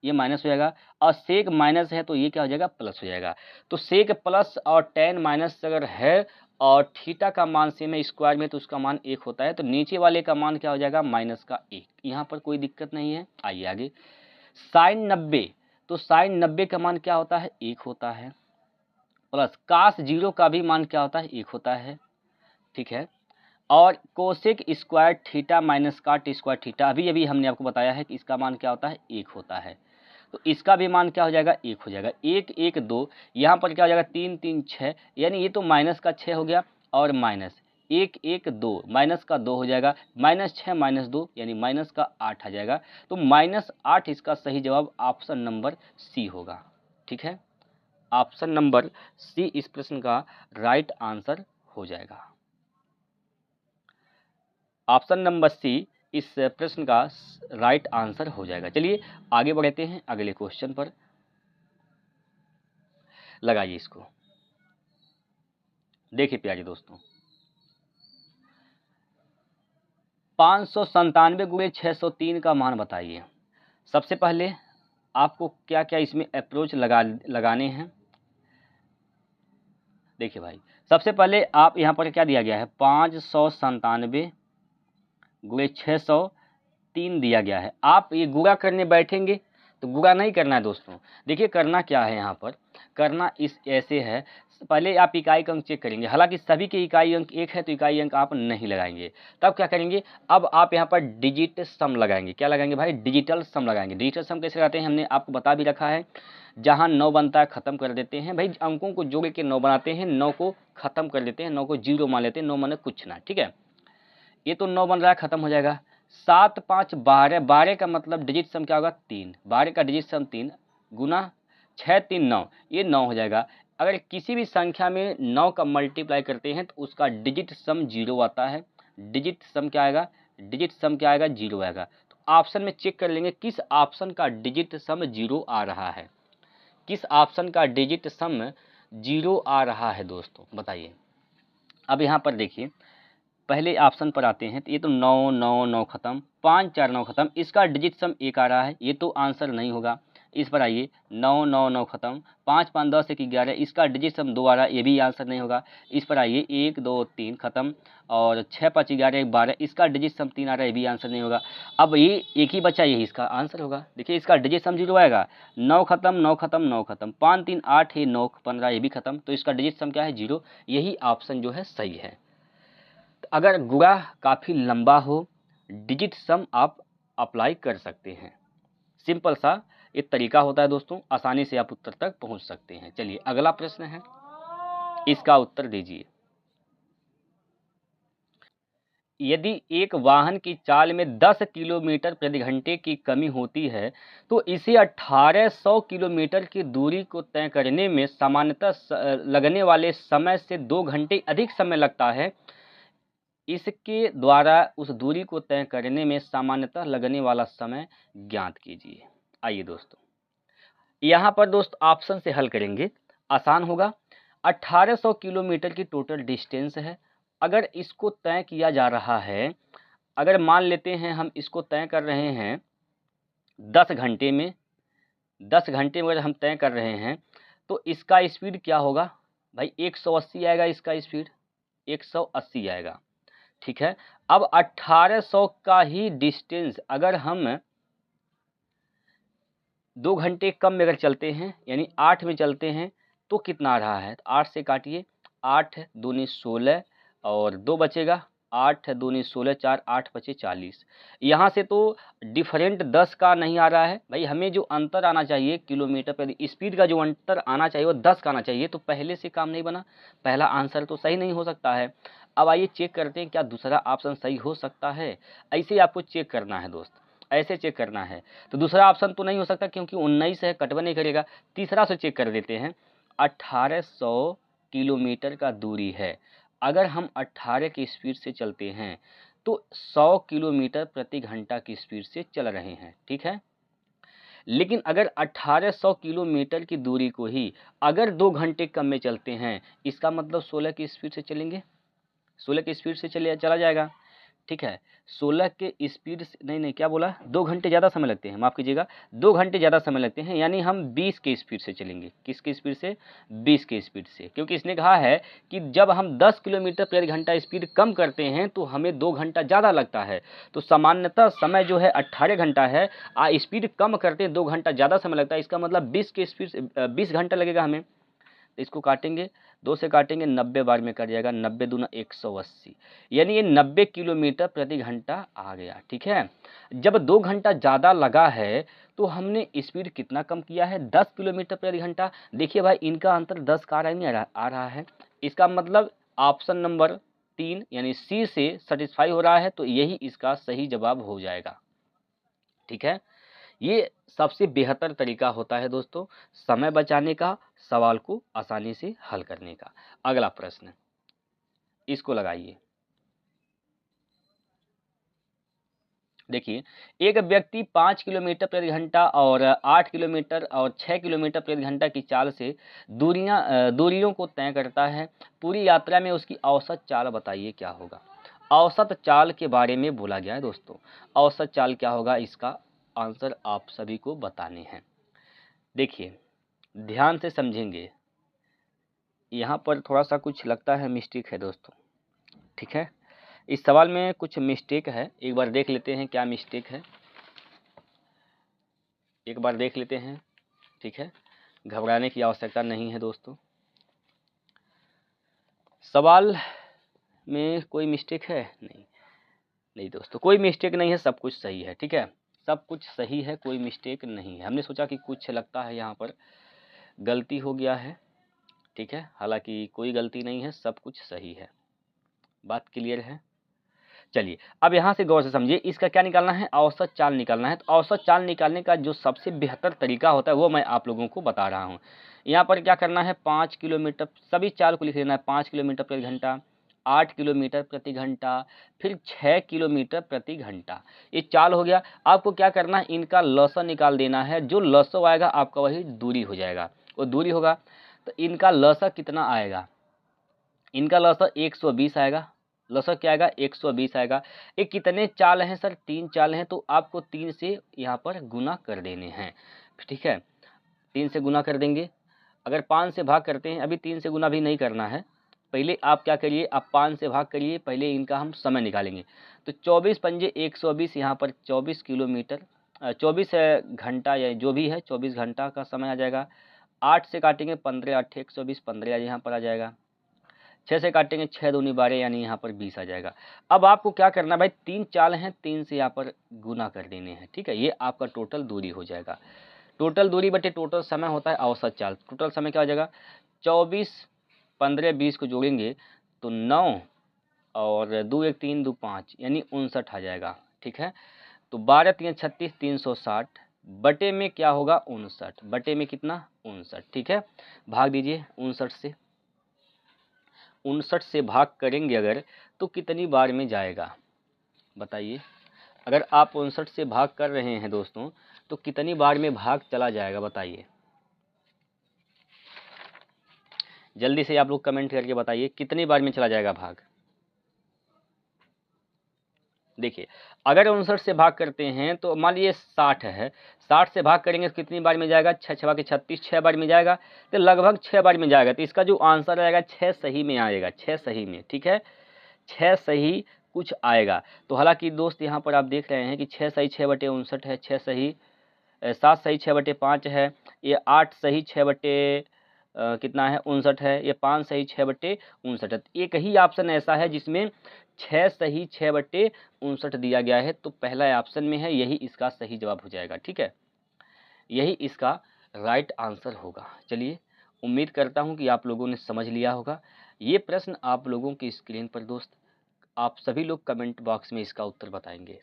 ये माइनस हो जाएगा, और सेक माइनस है तो ये क्या हो जाएगा, प्लस हो जाएगा। तो सेक प्लस और टेन माइनस अगर है और थीटा का मान सेम है स्क्वायर में तो उसका मान 1 होता है, तो नीचे वाले का मान क्या हो जाएगा, माइनस का 1। यहाँ पर कोई दिक्कत नहीं है। आइए आगे, साइन 90, तो साइन 90 का मान क्या होता है, 1 होता है, प्लस कास 0 का भी मान क्या होता है, 1 होता है। ठीक है, और कोसेक स्क्वायर थीटा माइनस काट स्क्वायर थीटा, अभी अभी हमने आपको बताया है कि इसका मान क्या होता है, 1 होता है, तो इसका भी मान क्या हो जाएगा, 1 हो जाएगा। 1 1 2, यहाँ पर क्या हो जाएगा, 3 3 6, यानी ये तो माइनस का 6 हो गया, और माइनस 1 1 2 माइनस का 2 हो जाएगा, माइनस 6 माइनस 2 यानी माइनस का 8 आ जाएगा। तो -8 इसका सही जवाब ऑप्शन नंबर सी होगा। ठीक है, ऑप्शन नंबर सी इस प्रश्न का राइट आंसर हो जाएगा। ऑप्शन नंबर सी इस प्रश्न का राइट आंसर हो जाएगा। चलिए आगे बढ़ते हैं अगले क्वेश्चन पर। लगाइए इसको, देखिए प्यारे दोस्तों, 597 गुणे 603 का मान बताइए। सबसे पहले आपको क्या क्या इसमें अप्रोच लगाने हैं। देखिए भाई, सबसे पहले आप यहाँ पर क्या दिया गया है, 597 गुणे 603 दिया गया है। आप ये गुणा करने बैठेंगे तो गुणा नहीं करना है दोस्तों। देखिए करना क्या है, यहाँ पर करना इस ऐसे है, पहले आप इकाई अंक चेक करेंगे, हालांकि सभी के इकाई अंक 1 है तो इकाई अंक आप नहीं लगाएंगे। तब क्या करेंगे, अब आप यहाँ पर डिजिट सम लगाएंगे। क्या लगाएंगे भाई, डिजिटल सम लगाएंगे। डिजिटल सम कैसे लगाते हैं हमने आपको बता भी रखा है, जहाँ 9 बनता है ख़त्म कर देते हैं भाई, अंकों को जोड़ के 9 बनाते हैं, 9 को ख़त्म कर देते हैं, 9 को 0 मान लेते हैं, 9 माने कुछ ना। ठीक है, ये तो 9 बन रहा है, खत्म हो जाएगा। 7 5 12, 12 का मतलब डिजिट सम क्या होगा, 3, 12 का डिजिट सम 3 गुना 6 3 9, ये 9 हो जाएगा। अगर किसी भी संख्या में 9 का मल्टीप्लाई करते हैं तो उसका डिजिट सम 0 आता है। डिजिट सम क्या आएगा, डिजिट सम क्या आएगा, 0 आएगा। तो ऑप्शन में चेक कर लेंगे किस ऑप्शन का डिजिट सम 0 आ रहा है, किस ऑप्शन का डिजिट सम 0 आ रहा है दोस्तों, बताइए। अब यहाँ पर देखिए, पहले ऑप्शन पर आते हैं तो ये तो 9 9 9 खत्म, 5 4 9 खत्म, इसका डिजिट सम 1 आ रहा है, ये तो आंसर नहीं होगा। इस पर आइए, 9 9 9 खत्म, 5 5 10 1 11, इसका डिजिट सम 2 आ रहा है, ये भी आंसर नहीं होगा। इस पर आइए, 1 2 3 खत्म, और 6 5 11 1 12, इसका डिजिट सम 3 आ रहा है, ये भी आंसर नहीं होगा। अब ये एक ही बचा, यही इसका आंसर होगा। देखिए इसका डिजिट सम 0 आएगा, 9 खत्म 9 खत्म 9 खत्म, 5 3 8 है, 9 15, ये भी खत्म, तो इसका डिजिट सम क्या है, 0। यही ऑप्शन जो है सही है। अगर गुणा काफ़ी लंबा हो, डिजिट सम आप अप्लाई कर सकते हैं। सिंपल सा एक तरीका होता है दोस्तों, आसानी से आप उत्तर तक पहुंच सकते हैं। चलिए अगला प्रश्न है, इसका उत्तर दीजिए। यदि एक वाहन की चाल में 10 किलोमीटर प्रति घंटे की कमी होती है तो इसे 1800 किलोमीटर की दूरी को तय करने में सामान्यतः लगने वाले समय से 2 घंटे अधिक समय लगता है। इसके द्वारा उस दूरी को तय करने में सामान्यतः लगने वाला समय ज्ञात कीजिए। आइए दोस्तों, यहाँ पर दोस्त ऑप्शन से हल करेंगे, आसान होगा। 1800 किलोमीटर की टोटल डिस्टेंस है। अगर इसको तय किया जा रहा है, अगर मान लेते हैं हम इसको तय कर रहे हैं 10 घंटे में, 10 घंटे में अगर हम तय कर रहे हैं तो इसका स्पीड क्या होगा भाई, 180 आएगा, इसका स्पीड 180 आएगा। ठीक है, अब 1800 का ही डिस्टेंस अगर हम 2 घंटे कम में अगर चलते हैं, यानी 8 में चलते हैं, तो कितना आ रहा है, 8 से काटिए, 8 दूनी 16 और 2 बचेगा, 8 दूनी 16, 4 8 बचे 40। यहाँ से तो डिफरेंट 10 का नहीं आ रहा है भाई, हमें जो अंतर आना चाहिए किलोमीटर प्रति स्पीड का जो अंतर आना चाहिए वो 10 का आना चाहिए, तो पहले से काम नहीं बना, पहला आंसर तो सही नहीं हो सकता है। अब आइए चेक करते हैं क्या दूसरा ऑप्शन सही हो सकता है। ऐसे ही आपको चेक करना है दोस्त, ऐसे चेक करना है। तो दूसरा ऑप्शन तो नहीं हो सकता क्योंकि 19 है, कटवा नहीं करेगा। तीसरा से चेक कर देते हैं, 1800 किलोमीटर का दूरी है। अगर हम 18 की स्पीड से चलते हैं तो 100 किलोमीटर प्रति घंटा की स्पीड से चल रहे हैं, ठीक है। लेकिन अगर 1800 किलोमीटर की दूरी को ही अगर 2 घंटे कम में चलते हैं, इसका मतलब 16 की स्पीड से चलेंगे, 16 की स्पीड से चला जाएगा, ठीक है। 16 के स्पीड से नहीं क्या बोला, 2 घंटे ज़्यादा समय लगते हैं, माफ़ कीजिएगा, 2 घंटे ज़्यादा समय लगते हैं, यानी हम 20 की स्पीड से चलेंगे। किसकी स्पीड से? 20 की स्पीड से, क्योंकि इसने कहा है कि जब हम 10 किलोमीटर प्रति घंटा स्पीड कम करते हैं तो हमें 2 घंटा ज़्यादा लगता है। तो सामान्यतः समय जो है 18 घंटा है, स्पीड कम करते हैं 2 घंटा ज़्यादा समय लगता है, इसका मतलब 20 की स्पीड से 20 घंटा लगेगा हमें। इसको काटेंगे, 2 से काटेंगे, 90 बार में कट जाएगा, 90 दूना 180, यानी ये 90 किलोमीटर प्रति घंटा आ गया, ठीक है। जब 2 घंटा ज़्यादा लगा है तो हमने स्पीड कितना कम किया है? 10 किलोमीटर प्रति घंटा। देखिए भाई, इनका अंतर 10 का आ रहा है, इसका मतलब ऑप्शन नंबर 3 यानी सी से सेटिस्फाई हो रहा है, तो यही इसका सही जवाब हो जाएगा, ठीक है। ये सबसे बेहतर तरीका होता है दोस्तों समय बचाने का, सवाल को आसानी से हल करने का। अगला प्रश्न, इसको लगाइए। देखिए, एक व्यक्ति 5 किलोमीटर प्रति घंटा और 8 किलोमीटर और 6 किलोमीटर प्रति घंटा की चाल से दूरियों को तय करता है। पूरी यात्रा में उसकी औसत चाल बताइए क्या होगा। औसत चाल के बारे में बोला गया है दोस्तों। औसत चाल क्या होगा, इसका आंसर आप सभी को बताने हैं। देखिए, ध्यान से समझेंगे, यहाँ पर थोड़ा सा कुछ लगता है मिस्टेक है दोस्तों, ठीक है। इस सवाल में कुछ मिस्टेक है, एक बार देख लेते हैं क्या मिस्टेक है, एक बार देख लेते हैं, ठीक है। घबराने की आवश्यकता नहीं है दोस्तों। सवाल में कोई मिस्टेक है? नहीं दोस्तों, कोई मिस्टेक नहीं है, सब कुछ सही है, ठीक है। सब कुछ सही है, कोई मिस्टेक नहीं है। हमने सोचा कि कुछ लगता है यहाँ पर गलती हो गया है, ठीक है, हालांकि कोई गलती नहीं है, सब कुछ सही है। बात क्लियर है? चलिए, अब यहाँ से गौर से समझिए, इसका क्या निकालना है? औसत चाल निकालना है। तो औसत चाल निकालने का जो सबसे बेहतर तरीका होता है वो मैं आप लोगों को बता रहा हूँ। यहाँ पर क्या करना है, 5 किलोमीटर, सभी चाल को लिख लेना है। 5 किलोमीटर प्रति घंटा, 8 किलोमीटर प्रति घंटा, फिर 6 किलोमीटर प्रति घंटा, ये चाल हो गया। आपको क्या करना है, इनका लसर निकाल देना है। जो लसर आएगा आपका वही दूरी हो जाएगा, वो दूरी होगा। तो इनका लसर कितना आएगा? इनका लसर 120 आएगा। लसर क्या आएगा? 120 आएगा। ये कितने चाल हैं सर? 3 चाल हैं, तो आपको 3 से यहाँ पर गुना कर देने हैं, ठीक है। 3 से गुना कर देंगे। अगर 5 से भाग करते हैं, अभी 3 से गुना भी नहीं करना है, पहले आप क्या करिए, आप 5 से भाग करिए, पहले इनका हम समय निकालेंगे। तो 24 पंजे 120, यहाँ पर 24 किलोमीटर 24 घंटा या जो भी है 24 घंटा का समय आ जाएगा। 8 से काटेंगे 15 8 120, 15 यहाँ पर आ जाएगा। 6 से काटेंगे 6 दूनी 12, यानी यहाँ पर 20 आ जाएगा। अब आपको क्या करना है भाई, 3 चाल हैं, 3 से यहाँ पर गुना कर देने हैं, ठीक है। ये आपका टोटल दूरी हो जाएगा। टोटल दूरी बटे टोटल समय होता है औसत चाल। टोटल समय क्या हो जाएगा, 24 15 20 को जोड़ेंगे तो 9 और 2 1 3 2 5 यानी 59 आ जाएगा, ठीक है। तो 12 3 36 360 बटे में क्या होगा 59, बटे में कितना 59, ठीक है। भाग दीजिए 59 से, 59 से भाग करेंगे अगर तो कितनी बार में जाएगा बताइए। अगर आप 59 से भाग कर रहे हैं दोस्तों तो कितनी बार में भाग चला जाएगा बताइए। जल्दी से आप लोग कमेंट करके बताइए कितनी बार में चला जाएगा भाग। देखिए, अगर 59 से भाग करते हैं तो मान लीजिए 60 है, 60 से भाग करेंगे तो कितनी बार में जाएगा, 6 6 के 36, 6 बार में जाएगा, तो लगभग 6 बार में जाएगा। तो इसका जो आंसर आएगा 6 सही में आएगा, 6 सही में, ठीक है, 6 सही कुछ आएगा। तो हालांकि दोस्त यहाँ पर आप देख रहे हैं कि 6 सही 6 बटे 59 है, 6 सही 7 सही 6 बटे 5 है, ये 8 सही 6 बटे कितना है 59 है, ये 5 सही 6/59 है। एक ही ऑप्शन ऐसा है जिसमें 6 सही 6/59 दिया गया है, तो पहला ऑप्शन में है, यही इसका सही जवाब हो जाएगा। ठीक है, यही इसका राइट आंसर होगा। चलिए, उम्मीद करता हूँ कि आप लोगों ने समझ लिया होगा। ये प्रश्न आप लोगों की स्क्रीन पर दोस्त, आप सभी लोग कमेंट बॉक्स में इसका उत्तर बताएंगे।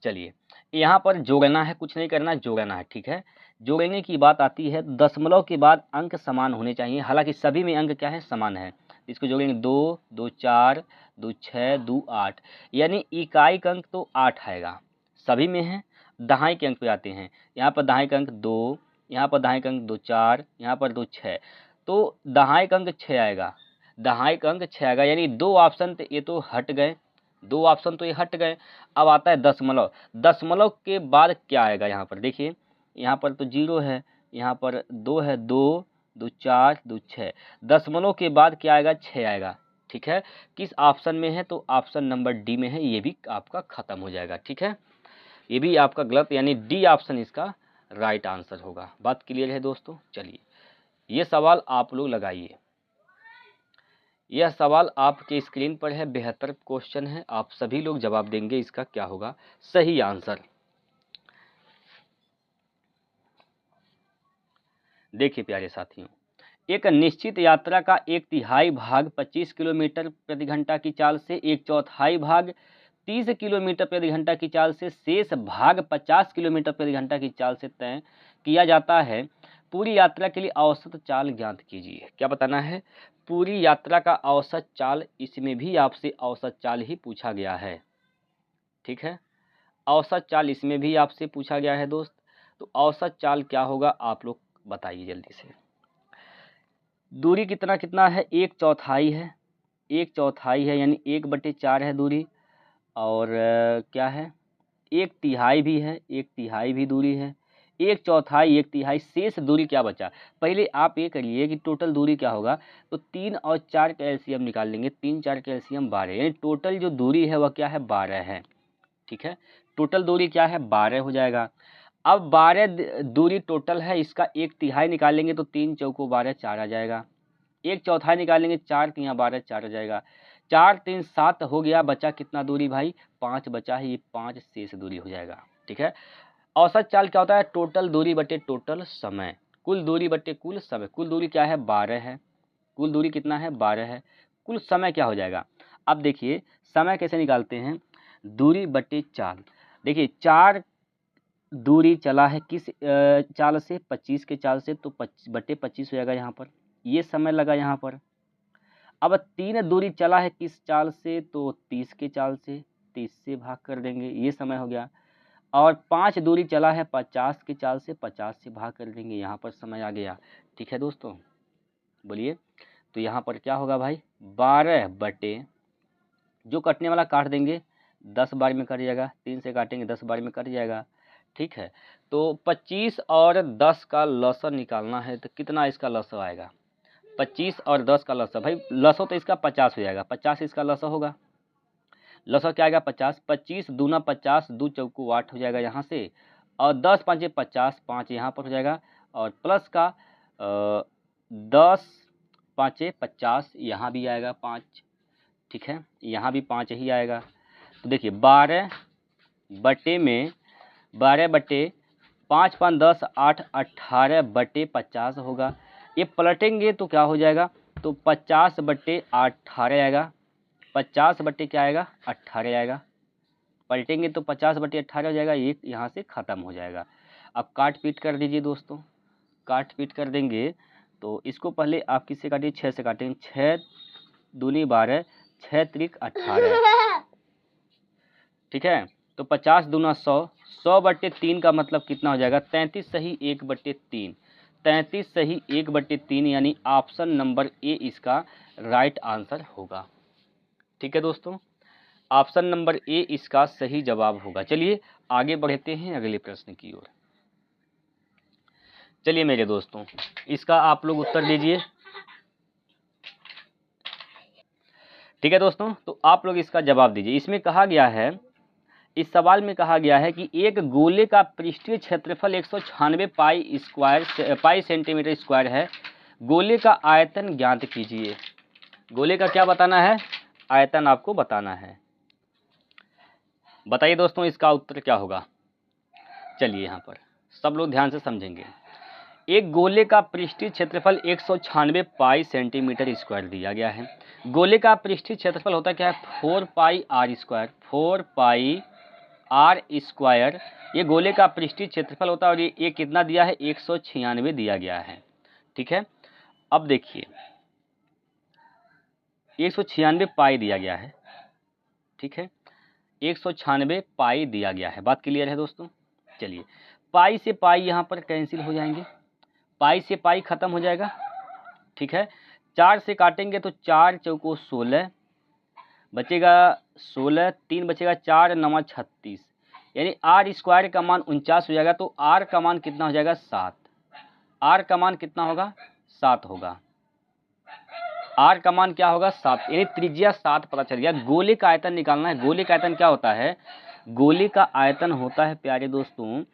चलिए, यहाँ पर जोड़ना है, कुछ नहीं करना, जोड़ना है। ठीक है, जोड़ने की बात आती है, दशमलव के बाद अंक समान होने चाहिए। हालांकि सभी में अंक क्या है, समान है। इसको जोड़ेंगे 2, 2 4, 2 6, 2 8, यानी इकाई का अंक तो 8 आएगा, सभी में है। दहाई के अंक पे आते हैं, यहाँ पर दहाई का अंक 2, यहाँ पर दहाई का अंक 2 4, यहाँ पर 2 6, तो दहाई का अंक 6 आएगा, दहाई का अंक 6 आएगा, यानी 2 ऑप्शन ये तो हट गए, 2 ऑप्शन तो ये हट गए। अब आता है दशमलव। दशमलव के बाद क्या आएगा, यहाँ पर देखिए, यहाँ पर तो 0 है, यहाँ पर 2 है, 2, 2 4, 2 6, दशमलव के बाद क्या आएगा, 6 आएगा। ठीक है, किस ऑप्शन में है, तो ऑप्शन नंबर डी में है, ये भी आपका खत्म हो जाएगा। ठीक है, ये भी आपका गलत, यानी डी ऑप्शन इसका राइट आंसर होगा। बात क्लियर है दोस्तों। चलिए, ये सवाल आप लोग लगाइए। यह सवाल आपके स्क्रीन पर है, बेहतर क्वेश्चन है, आप सभी लोग जवाब देंगे, इसका क्या होगा सही आंसर। देखिए प्यारे साथियों, एक निश्चित यात्रा का 1/3 भाग 25 किलोमीटर प्रति घंटा की चाल से, 1/4 भाग 30 किलोमीटर प्रति घंटा की चाल से, शेष भाग 50 किलोमीटर प्रति घंटा की चाल से तय किया जाता है। पूरी यात्रा के लिए औसत चाल ज्ञात कीजिए। क्या बताना है, पूरी यात्रा का औसत चाल, इसमें भी आपसे औसत चाल ही पूछा गया है। ठीक है, औसत चाल इसमें भी आपसे पूछा गया है दोस्त। तो औसत चाल क्या होगा, आप लोग बताइए जल्दी से। दूरी कितना कितना है, 1/4 है, 1/4 है, यानी 1/4 है दूरी। और क्या है, 1/3 भी है, 1/3 भी दूरी है, 1/4 1/3, शेष दूरी क्या बचा। पहले आप ये करिए कि टोटल दूरी क्या होगा, तो 3 और 4 का एलसीएम निकाल लेंगे, 3 4 का एलसीएम 12, यानी टोटल जो दूरी है वह क्या है, 12 है। ठीक है, टोटल दूरी क्या है, 12 हो जाएगा। अब 12 दूरी टोटल है, इसका 1/3 निकालेंगे तो 3 चौको 12, 4 आ जाएगा। 1/4 निकालेंगे, 4 3 12, 4 आ जाएगा। 4 3 7 हो गया, बचा कितना दूरी भाई, 5 बचा है, ये 5 शेष दूरी हो जाएगा। ठीक है, औसत चाल क्या होता है, टोटल दूरी बटे टोटल समय, कुल दूरी बटे कुल समय। कुल दूरी क्या है, 12 है, कुल दूरी कितना है, 12 है। कुल समय क्या हो जाएगा, अब देखिए समय कैसे निकालते हैं, दूरी बटे चाल। देखिए 4 दूरी चला है किस चाल से, 25 के चाल से, तो 25/25 हो जाएगा यहाँ पर, ये समय लगा यहाँ पर। अब 3 दूरी चला है किस चाल से, तो 30 के चाल से, 30 से भाग कर देंगे, ये समय हो गया। और 5 दूरी चला है 50 के चाल से, 50 से भाग कर देंगे, यहाँ पर समय आ गया। ठीक है दोस्तों, बोलिए, तो यहाँ पर क्या होगा भाई, 12 बटे, जो कटने वाला काट देंगे, 10 बार में कट जाएगा, 3 से काटेंगे 10 बार में कट जाएगा। ठीक है, तो 25 और 10 का लसर निकालना है, तो कितना इसका लसर आएगा, 25 और 10 का लसर, भाई लसर तो इसका 50 हो जाएगा, 50 इसका लसर होगा। लसर क्या आएगा, 50, 25 दूना 50, 2 चौको 8 हो जाएगा यहाँ से, और 10 5 50, 5 यहाँ पर हो जाएगा, और प्लस का 10 5 50, यहाँ भी आएगा 5। ठीक है, यहाँ भी 5 ही आएगा। तो देखिए 12 बटे में, 12 बटे 5 5 10 8, 18 बटे 50 होगा। ये पलटेंगे तो क्या हो जाएगा, तो 50 बटे 18 आएगा, 50 बटे क्या आएगा, 18 आएगा। पलटेंगे तो 50 बटे 18 हो जाएगा, ये यहाँ से ख़त्म हो जाएगा। अब काट पीट कर दीजिए दोस्तों, काट पीट कर देंगे तो इसको पहले आप किससे काटिए, 6 से काटेंगे, 6 दूनी 12, 6 त्रिक 18। ठीक है, तो 50 दूना 100, 100/3 का मतलब कितना हो जाएगा, 33 सही 1/3, 33 सही 1/3, यानी ऑप्शन नंबर ए इसका राइट आंसर होगा। ठीक है दोस्तों, ऑप्शन नंबर ए इसका सही जवाब होगा। चलिए आगे बढ़ते हैं अगले प्रश्न की ओर। चलिए मेरे दोस्तों, इसका आप लोग उत्तर दीजिए। ठीक है दोस्तों, तो आप लोग इसका जवाब दीजिए। इसमें कहा गया है इस सवाल में कहा गया है कि एक गोले का पृष्ठीय क्षेत्रफल 196 पाई सेंटीमीटर स्क्वायर है, गोले का आयतन ज्ञात कीजिए। गोले का क्या बताना है? आयतन आपको बताना है। बताइए दोस्तों इसका उत्तर क्या होगा। चलिए यहाँ पर सब लोग ध्यान से समझेंगे। एक गोले का पृष्ठीय क्षेत्रफल 196 पाई सेंटीमीटर स्क्वायर दिया गया है। गोले का पृष्ठीय क्षेत्रफल होता क्या है? 4 pi R square. 4 pi R square ये गोले का पृष्ठीय क्षेत्रफल होता है और ये कितना दिया है? 196 दिया गया है। ठीक है, अब देखिए 196 पाई दिया गया है। ठीक है, 196 पाई दिया गया है। बात क्लियर है दोस्तों? चलिए पाई से पाई यहाँ पर कैंसिल हो जाएंगे, पाई से पाई खत्म हो जाएगा। ठीक है, 4 से काटेंगे तो 4 चौको 16 बचेगा, 16 3 बचेगा, 4 9 36, यानी आर स्क्वायर का मान 49 हो जाएगा। तो आर का मान कितना हो जाएगा? 7। आर का मान कितना होगा? 7 होगा। आर का मान क्या होगा? 7, यानी त्रिज्या 7 पता चल गया। गोले का आयतन निकालना है। गोले का आयतन क्या होता है? गोले का आयतन होता है प्यारे दोस्तों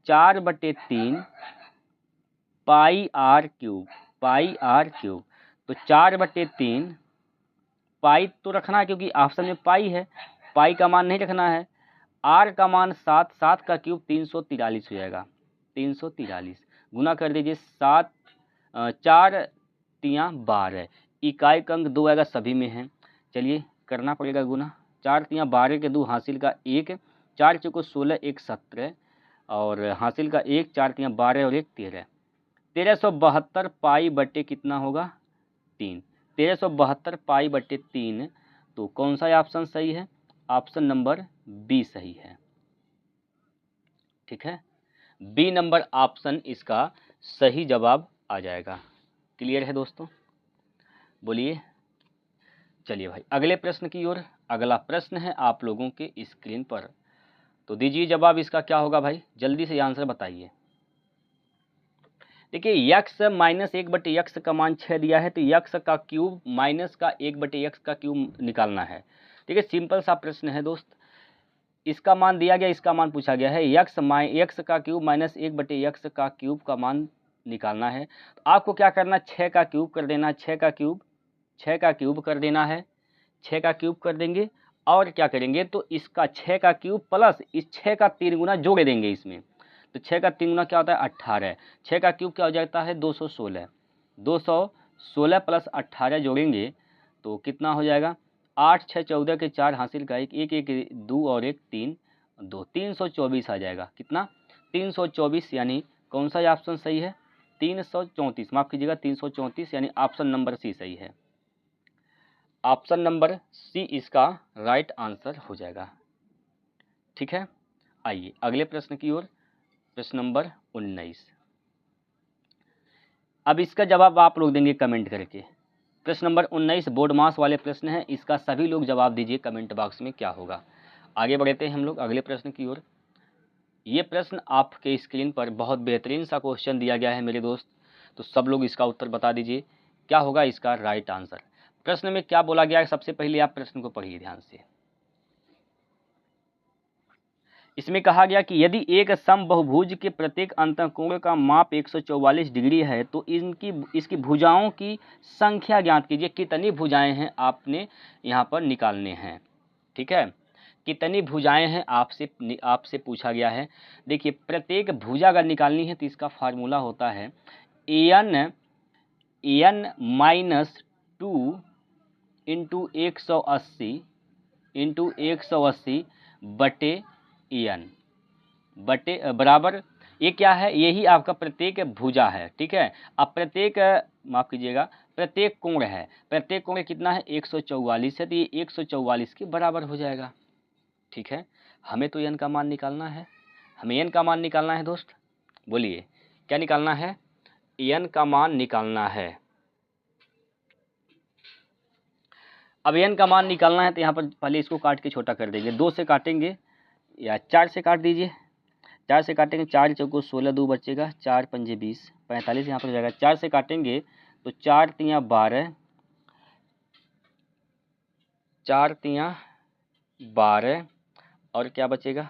4/3 pi R cube. Pi R cube तो 4/3 पाई तो रखना है क्योंकि ऑप्शन में पाई है, पाई का मान नहीं रखना है। आर का मान 7, 7 का क्यूब 343 हो जाएगा। 343 गुना कर दीजिए, 7 4 तियाँ 12, इकाई का अंक 2 आएगा, सभी में है। चलिए करना पड़ेगा गुना। 4 तियाँ 12 के 2 हासिल का 1, 4 चौको 16 1 17 और हासिल का 1, 4 तियाँ 12 और 1 13। 1372 पाई बटे कितना होगा? 3। 1372 पाई बटे 3। तो कौन सा ऑप्शन सही है? ऑप्शन नंबर बी सही है। ठीक है, बी नंबर ऑप्शन इसका सही जवाब आ जाएगा। क्लियर है दोस्तों? बोलिए। चलिए भाई अगले प्रश्न की ओर। अगला प्रश्न है आप लोगों के स्क्रीन पर, तो दीजिए जवाब इसका क्या होगा भाई, जल्दी से आंसर बताइए। देखिए यक्स माइनस 1/x का मान 6 दिया है, तो यक्स का क्यूब माइनस का 1/x का क्यूब निकालना है। ठीक है, सिंपल सा प्रश्न है दोस्त। इसका मान दिया गया, इसका मान पूछा गया है, यक्स का क्यूब माइनस 1/x का क्यूब का मान निकालना है। तो आपको क्या करना, 6 का क्यूब कर देना, 6 का क्यूब कर देना है। 6 का क्यूब कर देंगे और क्या करेंगे, तो इसका 6 का क्यूब प्लस इस 6 का 3 गुना जोड़ देंगे इसमें। तो 6 का 3 गुना क्या होता है? 18। 6 का क्यूब क्या हो जाता है? 216। 216 प्लस 18 जोड़ेंगे तो कितना हो जाएगा? 8 6 14 के 4 हासिल का 1 1 1 2 और 1 3 2 324 आ जाएगा। कितना? 324, यानी कौन सा ऑप्शन सही है? 334, माफ कीजिएगा 334, यानी ऑप्शन नंबर सी सही है। ऑप्शन नंबर सी इसका राइट आंसर हो जाएगा। ठीक है, आइए अगले प्रश्न की ओर। प्रश्न नंबर 19। अब इसका जवाब आप लोग देंगे कमेंट करके। प्रश्न नंबर 19 बोर्ड मास वाले प्रश्न है, इसका सभी लोग जवाब दीजिए कमेंट बॉक्स में क्या होगा। आगे बढ़ते हैं हम लोग अगले प्रश्न की ओर। ये प्रश्न आपके स्क्रीन पर बहुत बेहतरीन सा क्वेश्चन दिया गया है मेरे दोस्त, तो सब लोग इसका उत्तर बता दीजिए क्या होगा इसका राइट आंसर। प्रश्न में क्या बोला गया है, सबसे पहले आप प्रश्न को पढ़िए ध्यान से। इसमें कहा गया कि यदि एक समबाहुभुज के प्रत्येक अंतःकोण का माप 144 डिग्री है तो इसकी भुजाओं की संख्या ज्ञात कीजिए। कितनी भुजाएं हैं आपने यहाँ पर निकालने हैं। ठीक है, कितनी भुजाएं हैं आपसे पूछा गया है। देखिए प्रत्येक भुजा अगर निकालनी है तो इसका फार्मूला होता है n माइनस 2 इंटू 180 बटे n बटे बराबर, ये क्या है? यही आपका प्रत्येक भुजा है। ठीक है, अब प्रत्येक माफ कीजिएगा प्रत्येक कोण है, प्रत्येक कोण कितना है? 144 है, तो ये 144 के बराबर हो जाएगा। ठीक है, हमें तो n का मान निकालना है, हमें n का मान निकालना है दोस्त। बोलिए क्या निकालना है? n का मान निकालना है। अब n का मान निकालना है तो यहाँ पर पहले इसको काट के छोटा कर देंगे। 2 से काटेंगे या 4 से काट दीजिए। 4 से काटेंगे, 4 चौको 16, 2 बचेगा, 4 पंजे 20, 45 यहाँ पर हो जाएगा। 4 से काटेंगे तो 4 तियाँ 12, 4 तियाँ 12 और क्या बचेगा,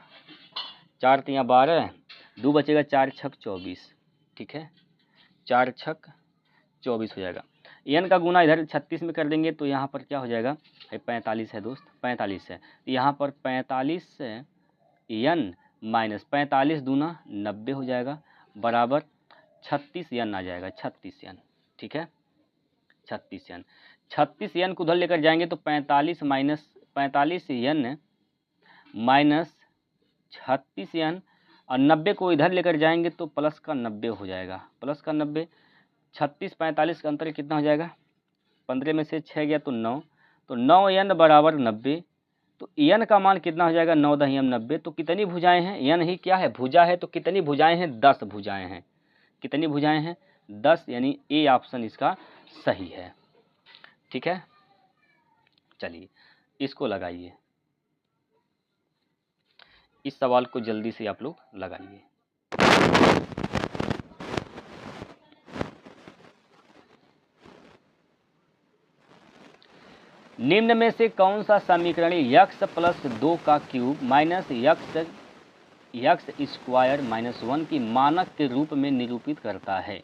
4 तियाँ 12, 2 बचेगा, 4 छक 24, ठीक है, 4 छक 24 हो जाएगा। एन का गुना इधर 36 में कर देंगे तो यहाँ पर क्या हो जाएगा, 45 है दोस्त, 45 है, तो यहाँ पर 45 से एन माइनस 45 दूना 90 हो जाएगा, बराबर 36 एन आ जाएगा, 36 एन, ठीक है, 36 एन। 36 एन को उधर लेकर जाएंगे तो 45 माइनस 45 एन माइनस 36 एन, और 90 को इधर लेकर जाएंगे तो प्लस का 90 हो जाएगा, प्लस का 90। 36 45 का अंतर कितना हो जाएगा, 15 में से 6 गया तो 9, तो 9 एन बराबर 90, तो एन का मान कितना हो जाएगा, 9 दहियम 90। तो कितनी भुजाएं हैं, एन ही क्या है, भुजा है, तो कितनी भुजाएं हैं, 10 भुजाएं हैं। कितनी भुजाएं हैं, 10, यानी ए ऑप्शन इसका सही है, ठीक है। चलिए इसको लगाइए, इस सवाल को जल्दी से आप लोग लगाइए। निम्न में से कौन सा समीकरण यक्स प्लस 2 का cube minus x square minus 1 की मानक के रूप में निरूपित करता है।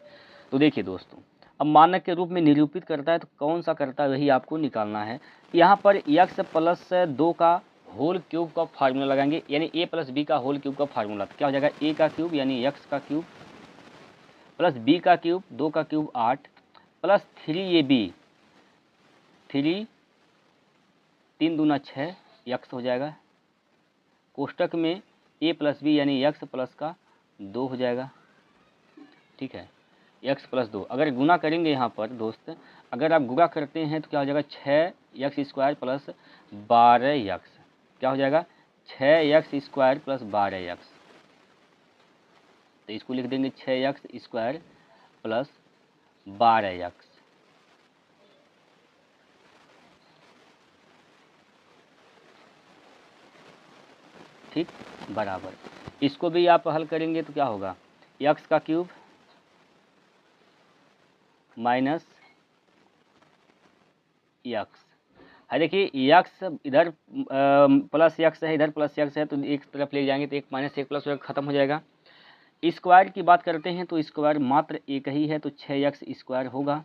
तो देखिए दोस्तों, अब मानक के रूप में निरूपित करता है तो कौन सा करता है वही आपको निकालना है। यहाँ पर यक्स प्लस 2 का होल क्यूब का फार्मूला लगाएंगे, यानी ए प्लस बी का होल क्यूब का फार्मूला, तो क्या हो जाएगा, ए का क्यूब यानी यक्स का क्यूब प्लस बी का क्यूब, 2 का क्यूब 8 प्लस 3ab, 3 3 दूना 6 यक्स हो जाएगा, कोष्टक में ए प्लस बी यानी यक्स प्लस का 2 हो जाएगा, ठीक है, यक्स प्लस 2। अगर गुना करेंगे यहाँ पर दोस्त, अगर आप गुणा करते हैं तो क्या हो जाएगा, 6 यक्स स्क्वायर प्लस 12 यक्स, क्या हो जाएगा, 6 यक्स स्क्वायर प्लस 12 यक्स, तो इसको लिख देंगे 6 यक्स स्क्वायर प्लस 12 यक्स, ठीक, बराबर। इसको भी आप हल करेंगे तो क्या होगा, यक्स का क्यूब माइनस यक्स है, देखिए यक्स इधर प्लस यक्स है, इधर प्लस यक्स है, तो एक तरफ ले जाएंगे तो एक माइनस एक प्लस खत्म हो जाएगा। स्क्वायर की बात करते हैं तो स्क्वायर मात्र एक ही है, तो 6 यक्स स्क्वायर होगा।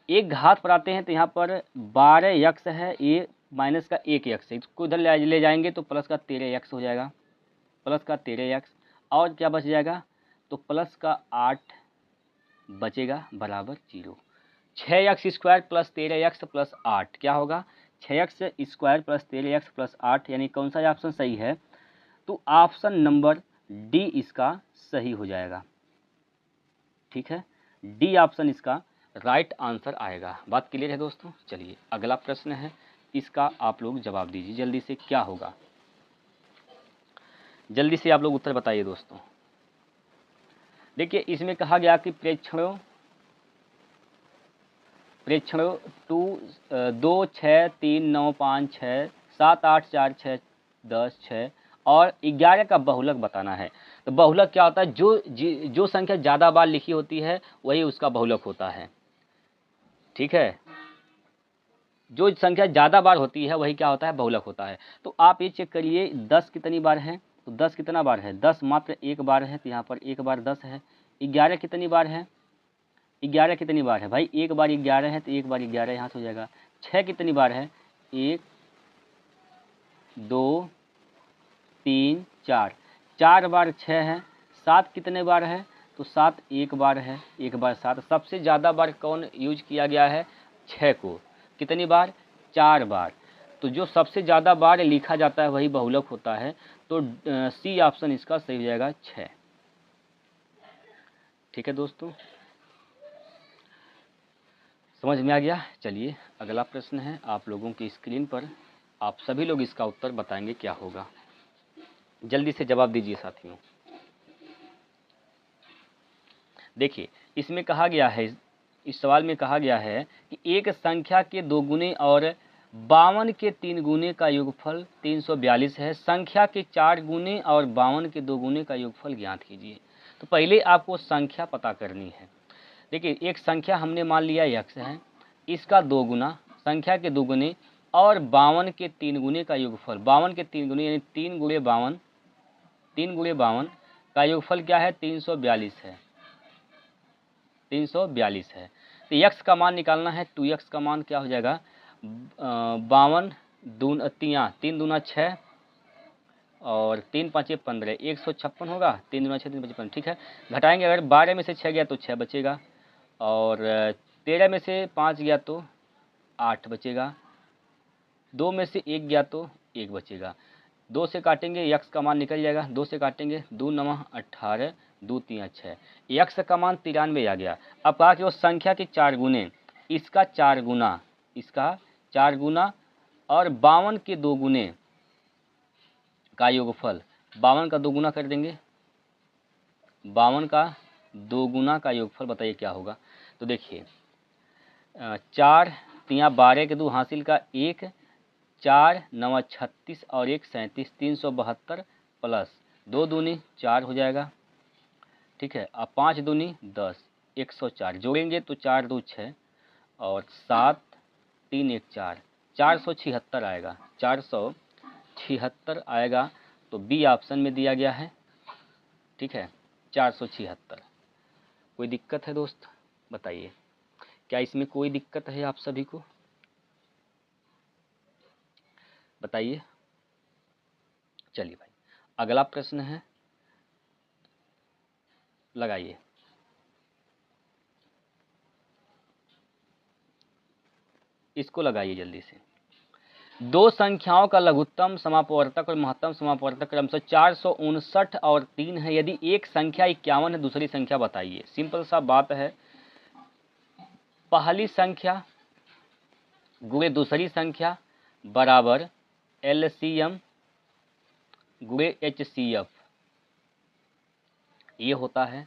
एक घात पर आते हैं तो यहाँ पर 12 यक्स है, ये माइनस का 1 यक्स है, इसको इधर ले जाएंगे तो प्लस का 13 यक्स हो जाएगा, प्लस का 13 यक्स, और क्या बच जाएगा, तो प्लस का 8 बचेगा, बराबर 0। 6 x square plus 13 x plus 8 क्या होगा, 6 x square plus 13 x plus 8, यानी कौन सा ऑप्शन सही है, तो ऑप्शन नंबर डी इसका सही हो जाएगा, ठीक है, डी ऑप्शन इसका राइट आंसर आएगा। बात क्लियर है दोस्तों। चलिए अगला प्रश्न है, इसका आप लोग जवाब दीजिए जल्दी से, क्या होगा, जल्दी से आप लोग उत्तर बताइए दोस्तों। देखिए इसमें कहा गया कि प्रेक्षणों 2 6 3 9 5 6 7 8 4 6 10 6 और 11 का बहुलक बताना है। तो बहुलक क्या होता है, जो संख्या ज़्यादा बार लिखी होती है वही उसका बहुलक होता है, ठीक है, जो संख्या ज़्यादा बार होती है वही क्या होता है, बहुलक होता है। तो आप ये चेक करिए 10 कितनी बार है, तो 10 कितना बार है, 10 मात्र एक बार है, तो यहाँ पर एक बार 10 है। 11 कितनी बार है, 11 कितनी बार है भाई, एक बार 11 है, तो एक बार 11 यहाँ से हो जाएगा। 6 कितनी बार है, 1 2 3 4, 4 बार 6 है। 7 कितने बार है, तो 7 एक बार है, एक बार 7। सबसे ज़्यादा बार कौन यूज किया गया है, 6 को, कितनी बार, 4 बार। तो जो सबसे ज़्यादा बार लिखा जाता है वही बहुलक होता है, तो सी ऑप्शन इसका सही हो जाएगा 6, ठीक है दोस्तों, समझ में आ गया। चलिए अगला प्रश्न है, आप लोगों की स्क्रीन पर आप सभी लोग इसका उत्तर बताएंगे क्या होगा, जल्दी से जवाब दीजिए साथियों। देखिए इसमें कहा गया है, इस सवाल में कहा गया है कि एक संख्या के 2 गुने और 52 के 3 गुने का योगफल 342 है, संख्या के 4 गुने और 52 के 2 गुने का योगफल ज्ञात कीजिए। तो पहले आपको संख्या पता करनी है। देखिए एक संख्या हमने मान लिया यक्स है, इसका 2 गुना, संख्या के 2 गुने और 52 के 3 गुने का योगफल। 52 के 3 गुने यानी 3 गुणे 52, 3 गुणे 52 का योगफल क्या है? 342 है, 342 है। तो x का मान निकालना है। 2x का मान क्या हो जाएगा? 52 3 दूना 6 और 3 5 15, 156 होगा। 3 दूना 6 3 5 15, ठीक है। घटाएंगे अगर 12 में से 6 गया तो 6 बचेगा, और 13 में से 5 गया तो 8 बचेगा, 2 में से 1 गया तो 1 बचेगा। 2 से काटेंगे x का मान निकल जाएगा। 2 से काटेंगे 2 9 18, 2 3 6, x का मान 93 आ गया। अब कहा कि वो संख्या के 4 गुने, इसका 4 गुना, इसका 4 गुना और 52 के 2 गुने का योगफल। 52 का 2 गुना कर देंगे, 52 का 2 गुना का योगफल बताइए क्या होगा? तो देखिए 4 तिया 12 के 2 हासिल का 1, 4 9 36 और 1 37, 372 प्लस 2 दूनी 4 हो जाएगा, ठीक है। अब 5 दूनी 10, 104 जोड़ेंगे तो 4 2 6 और 7 3 1 4, 476 आएगा, 476 आएगा। तो बी ऑप्शन में दिया गया है, ठीक है, 476। कोई दिक्कत है दोस्त? बताइए, क्या इसमें कोई दिक्कत है आप सभी को? बताइए। चलिए भाई, अगला प्रश्न है, लगाइए। इसको लगाइए जल्दी से। दो संख्याओं का लघुत्तम समापवर्तक और महत्तम समापवर्तक क्रमशः 459 और 3 है। यदि एक संख्या 51 है, दूसरी संख्या बताइए। सिंपल सा बात है, पहली संख्या गुणे दूसरी संख्या बराबर LCM गुणे HCF, ये होता है।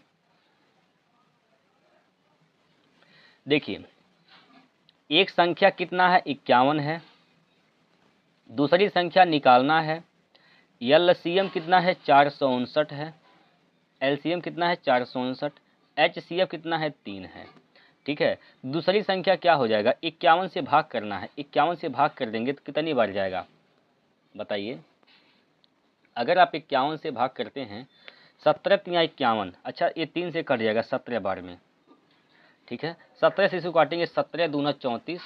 देखिए, एक संख्या कितना है? 51 है। दूसरी संख्या निकालना है। LCM कितना है? 459 है। LCM कितना है? 459। HCF कितना है? 3 है, ठीक है। दूसरी संख्या क्या हो जाएगा? 51 से भाग करना है। 51 से भाग कर देंगे तो कितनी बार जाएगा बताइए? अगर आप 51 से भाग करते हैं, 17 तिया 51, अच्छा ये 3 से कट जाएगा 17 बार में, ठीक है। 17 से इसको काटेंगे, 17 दूना 34,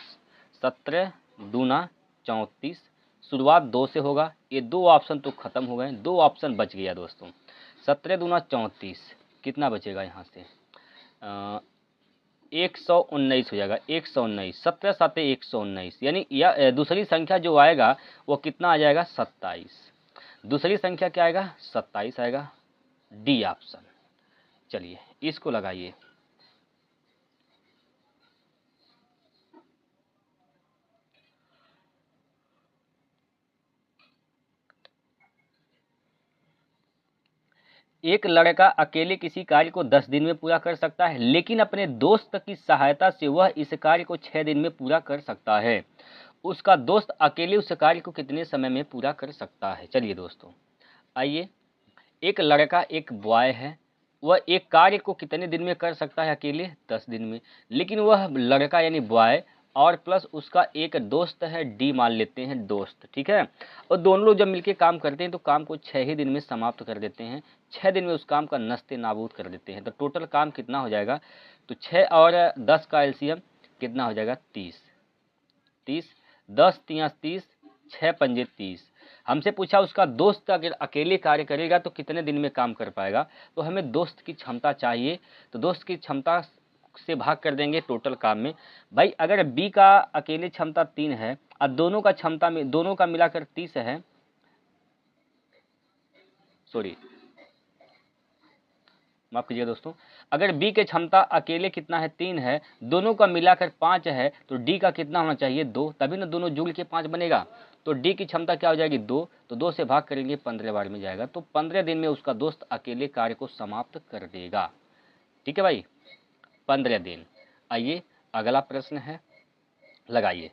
17 दूना 34। शुरुआत 2 से होगा। ये 2 ऑप्शन तो खत्म हो गए, 2 ऑप्शन बच गया दोस्तों। 17 दूना 34, कितना बचेगा यहाँ से? 119 हो जाएगा, 119। 17 7 119, यानी या दूसरी संख्या जो आएगा वो कितना आ जाएगा? 27। दूसरी संख्या क्या आएगा? 27 आएगा, डी ऑप्शन। चलिए इसको लगाइए। एक लड़का अकेले किसी कार्य को 10 दिन में पूरा कर सकता है, लेकिन अपने दोस्त की सहायता से वह इस कार्य को 6 दिन में पूरा कर सकता है। उसका दोस्त अकेले उस कार्य को कितने समय में पूरा कर सकता है? चलिए दोस्तों, आइए। एक लड़का, एक बॉय है, वह एक कार्य को कितने दिन में कर सकता है? अकेले 10 दिन में। लेकिन वह लड़का यानी बॉय और प्लस उसका एक दोस्त है, डी मान लेते हैं दोस्त, ठीक है। और दोनों लोग जब मिलकर काम करते हैं तो काम को 6 ही दिन में समाप्त कर देते हैं। 6 दिन में उस काम का नस्ते नाबूद कर देते हैं। तो टोटल काम कितना हो जाएगा? तो 6 और 10 का LCM कितना हो जाएगा? 30। 30, 10 तिया 30, 6 पंजे 30। हमसे पूछा उसका दोस्त अगर अकेले कार्य करेगा तो कितने दिन में काम कर पाएगा। तो हमें दोस्त की क्षमता चाहिए, तो दोस्त की क्षमता से भाग कर देंगे टोटल काम में। भाई अगर बी का अकेले क्षमता 3 है और दोनों का क्षमता में दोनों का मिलाकर 30 है, सॉरी माफ कीजिएगा दोस्तों, अगर बी के क्षमता अकेले कितना है? 3 है, दोनों का मिलाकर 5 है, तो डी का कितना होना चाहिए? 2, तभी ना दोनों जुड़ के 5 बनेगा। तो डी की क्षमता क्या हो जाएगी? 2। तो 2 से भाग करेंगे 15 बार में जाएगा। तो 15 दिन में उसका दोस्त अकेले कार्य को समाप्त कर देगा, ठीक है भाई, 15 दिन। आइए अगला प्रश्न है, लगाइए।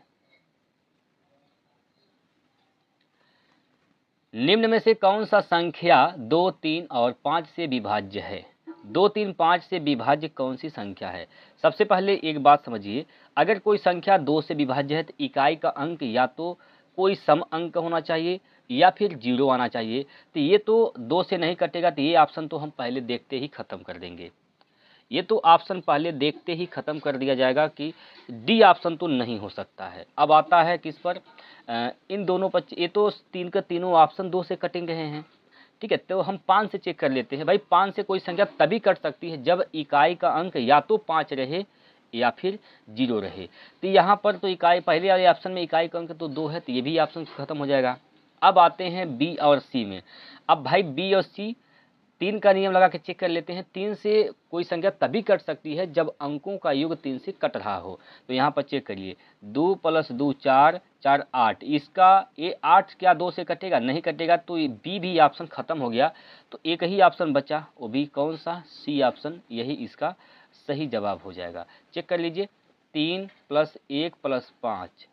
निम्न में से कौन सा संख्या 2 3 और 5 से विभाज्य है? 2, 3, 5 से विभाज्य कौन सी संख्या है? सबसे पहले एक बात समझिए, अगर कोई संख्या 2 से विभाज्य है तो इकाई का अंक या तो कोई सम अंक होना चाहिए या फिर 0 आना चाहिए। तो ये तो 2 से नहीं कटेगा, तो ये ऑप्शन तो हम पहले देखते ही खत्म कर देंगे। ये तो ऑप्शन पहले देखते ही खत्म कर दिया जाएगा कि डी ऑप्शन तो नहीं हो सकता है। अब आता है किस पर, इन दोनों पर, ये तो तीन का तीनों ऑप्शन 2 से कटेंगे हैं, ठीक है। तो हम 5 से चेक कर लेते हैं। भाई 5 से कोई संख्या तभी कट सकती है जब इकाई का अंक या तो 5 रहे या फिर 0 रहे। तो यहाँ पर तो इकाई, पहले वाले ऑप्शन में इकाई का अंक तो 2 है, तो ये भी ऑप्शन खत्म हो जाएगा। अब आते हैं बी और सी में। अब भाई बी और सी 3 का नियम लगा के चेक कर लेते हैं। 3 से कोई संख्या तभी कट सकती है जब अंकों का योग 3 से कट रहा हो। तो यहाँ पर चेक करिए, 2 + 2 4, 4 8, इसका ये 8 क्या 2 से कटेगा? नहीं कटेगा, तो ये बी भी ऑप्शन खत्म हो गया। तो एक ही ऑप्शन बचा, वो भी कौन सा? सी ऑप्शन, यही इसका सही जवाब हो जाएगा। चेक कर लीजिए, 3 + 1 + 5,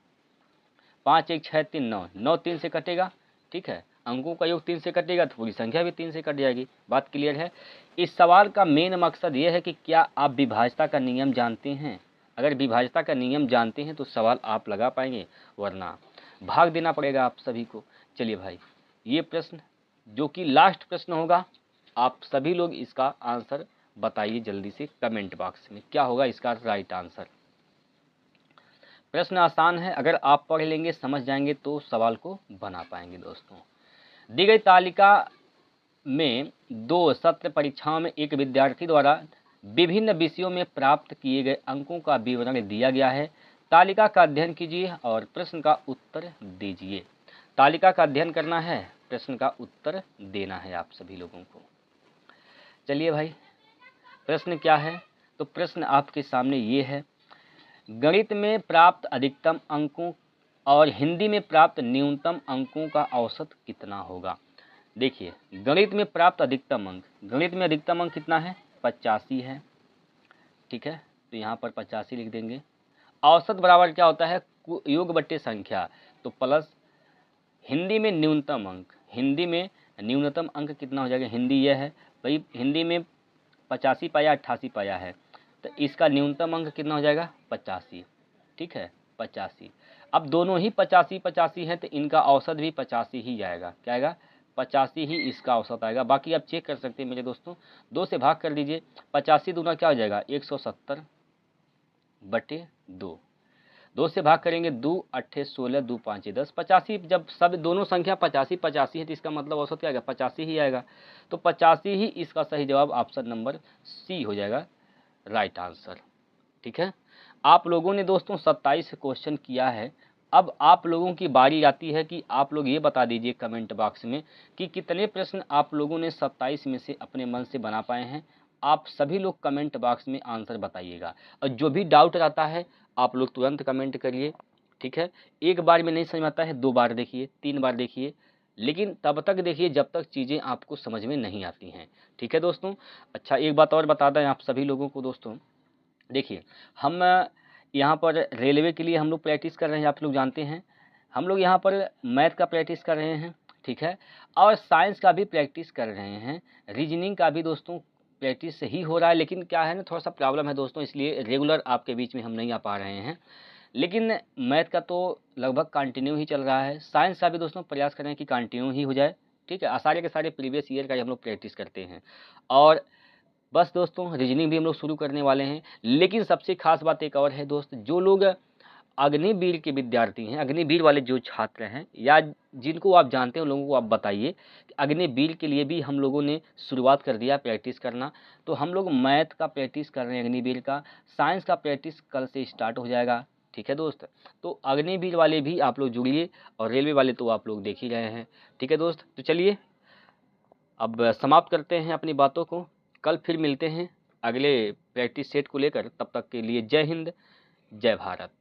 5 1 6 3 9, 9 3 से कटेगा, ठीक है। अंकों का योग 3 से कटेगा तो पूरी संख्या भी 3 से कट जाएगी। बात क्लियर है? इस सवाल का मेन मकसद ये है कि क्या आप विभाज्यता का नियम जानते हैं? अगर विभाज्यता का नियम जानते हैं तो सवाल आप लगा पाएंगे, वरना भाग देना पड़ेगा आप सभी को। चलिए भाई, ये प्रश्न जो कि लास्ट प्रश्न होगा, आप सभी लोग इसका आंसर बताइए जल्दी से कमेंट बॉक्स में, क्या होगा इसका राइट आंसर। प्रश्न आसान है, अगर आप पढ़ लेंगे, समझ जाएंगे तो सवाल को बना पाएंगे। दोस्तों, दी गई तालिका में 2 सत्र परीक्षाओं में एक विद्यार्थी द्वारा विभिन्न विषयों में प्राप्त किए गए अंकों का विवरण दिया गया है। तालिका का अध्ययन कीजिए और प्रश्न का उत्तर दीजिए। तालिका का अध्ययन करना है, प्रश्न का उत्तर देना है आप सभी लोगों को। चलिए भाई, प्रश्न क्या है? तो प्रश्न आपके सामने ये है, गणित में प्राप्त अधिकतम अंकों और हिंदी में प्राप्त न्यूनतम अंकों का औसत कितना होगा? देखिए, गणित में प्राप्त अधिकतम अंक, गणित में अधिकतम अंक कितना है? 85 है, ठीक है। तो यहाँ पर 85 लिख देंगे। औसत बराबर क्या होता है? योग बट्टे संख्या, तो प्लस हिंदी में न्यूनतम अंक, हिंदी में न्यूनतम अंक कितना हो जाएगा? हिंदी यह है भाई, हिंदी में 85 पाया 88 पाया है, तो इसका न्यूनतम अंक कितना हो जाएगा? 85, ठीक है, 85। अब दोनों ही 85 85 हैं, तो इनका औसत भी 85 ही आएगा। क्या आएगा? 85 ही इसका औसत आएगा। बाकी आप चेक कर सकते हैं मेरे दोस्तों, 2 से भाग कर दीजिए, 85 दूना क्या हो जाएगा? 170/2। 2 से भाग करेंगे, 2 8 16, 2 5 10, 85। जब सब दोनों संख्या 85 85 है तो इसका मतलब औसत क्या आएगा? 85 ही आएगा। तो 85 ही इसका सही जवाब, ऑप्शन नंबर सी हो जाएगा राइट आंसर, ठीक है। आप लोगों ने दोस्तों 27 क्वेश्चन किया है। अब आप लोगों की बारी आती है कि आप लोग ये बता दीजिए कमेंट बॉक्स में कि कितने प्रश्न आप लोगों ने 27 में से अपने मन से बना पाए हैं। आप सभी लोग कमेंट बॉक्स में आंसर बताइएगा, और जो भी डाउट रहता है आप लोग तुरंत कमेंट करिए, ठीक है। एक बार में नहीं समझ में आता है, 2 बार देखिए, 3 बार देखिए, लेकिन तब तक देखिए जब तक चीज़ें आपको समझ में नहीं आती हैं, ठीक है दोस्तों। अच्छा, एक बात और बता दें आप सभी लोगों को दोस्तों, देखिए, हम यहाँ पर रेलवे के लिए हम लोग प्रैक्टिस कर रहे हैं, आप लोग जानते हैं। हम लोग यहाँ पर मैथ का प्रैक्टिस कर रहे हैं, ठीक है, और साइंस का भी प्रैक्टिस कर रहे हैं, रीजनिंग का भी दोस्तों प्रैक्टिस ही हो रहा है। लेकिन क्या है ना, थोड़ा सा प्रॉब्लम है दोस्तों, इसलिए रेगुलर आपके बीच में हम नहीं आ पा रहे हैं। लेकिन मैथ का तो लगभग कंटिन्यू ही चल रहा है। साइंस का भी दोस्तों प्रयास करें कि कंटिन्यू ही हो जाए, ठीक है। सारे के सारे प्रीवियस ईयर का ही हम लोग प्रैक्टिस करते हैं। और बस दोस्तों, रीजनिंग भी हम लोग शुरू करने वाले हैं। लेकिन सबसे खास बात एक और है दोस्त, जो लोग अग्निवीर के विद्यार्थी हैं, अग्निवीर वाले जो छात्र हैं या जिनको आप जानते हैं उन लोगों को आप बताइए कि अग्निवीर के लिए भी हम लोगों ने शुरुआत कर दिया प्रैक्टिस करना। तो हम लोग मैथ का प्रैक्टिस कर रहे हैं अग्निवीर का, साइंस का प्रैक्टिस कल से स्टार्ट हो जाएगा, ठीक है दोस्त। तो अग्निवीर वाले भी आप लोग जुड़िए, और रेलवे वाले तो आप लोग देख ही रहे हैं, ठीक है दोस्त। तो चलिए अब समाप्त करते हैं अपनी बातों को, कल फिर मिलते हैं अगले प्रैक्टिस सेट को लेकर। तब तक के लिए जय हिंद, जय भारत।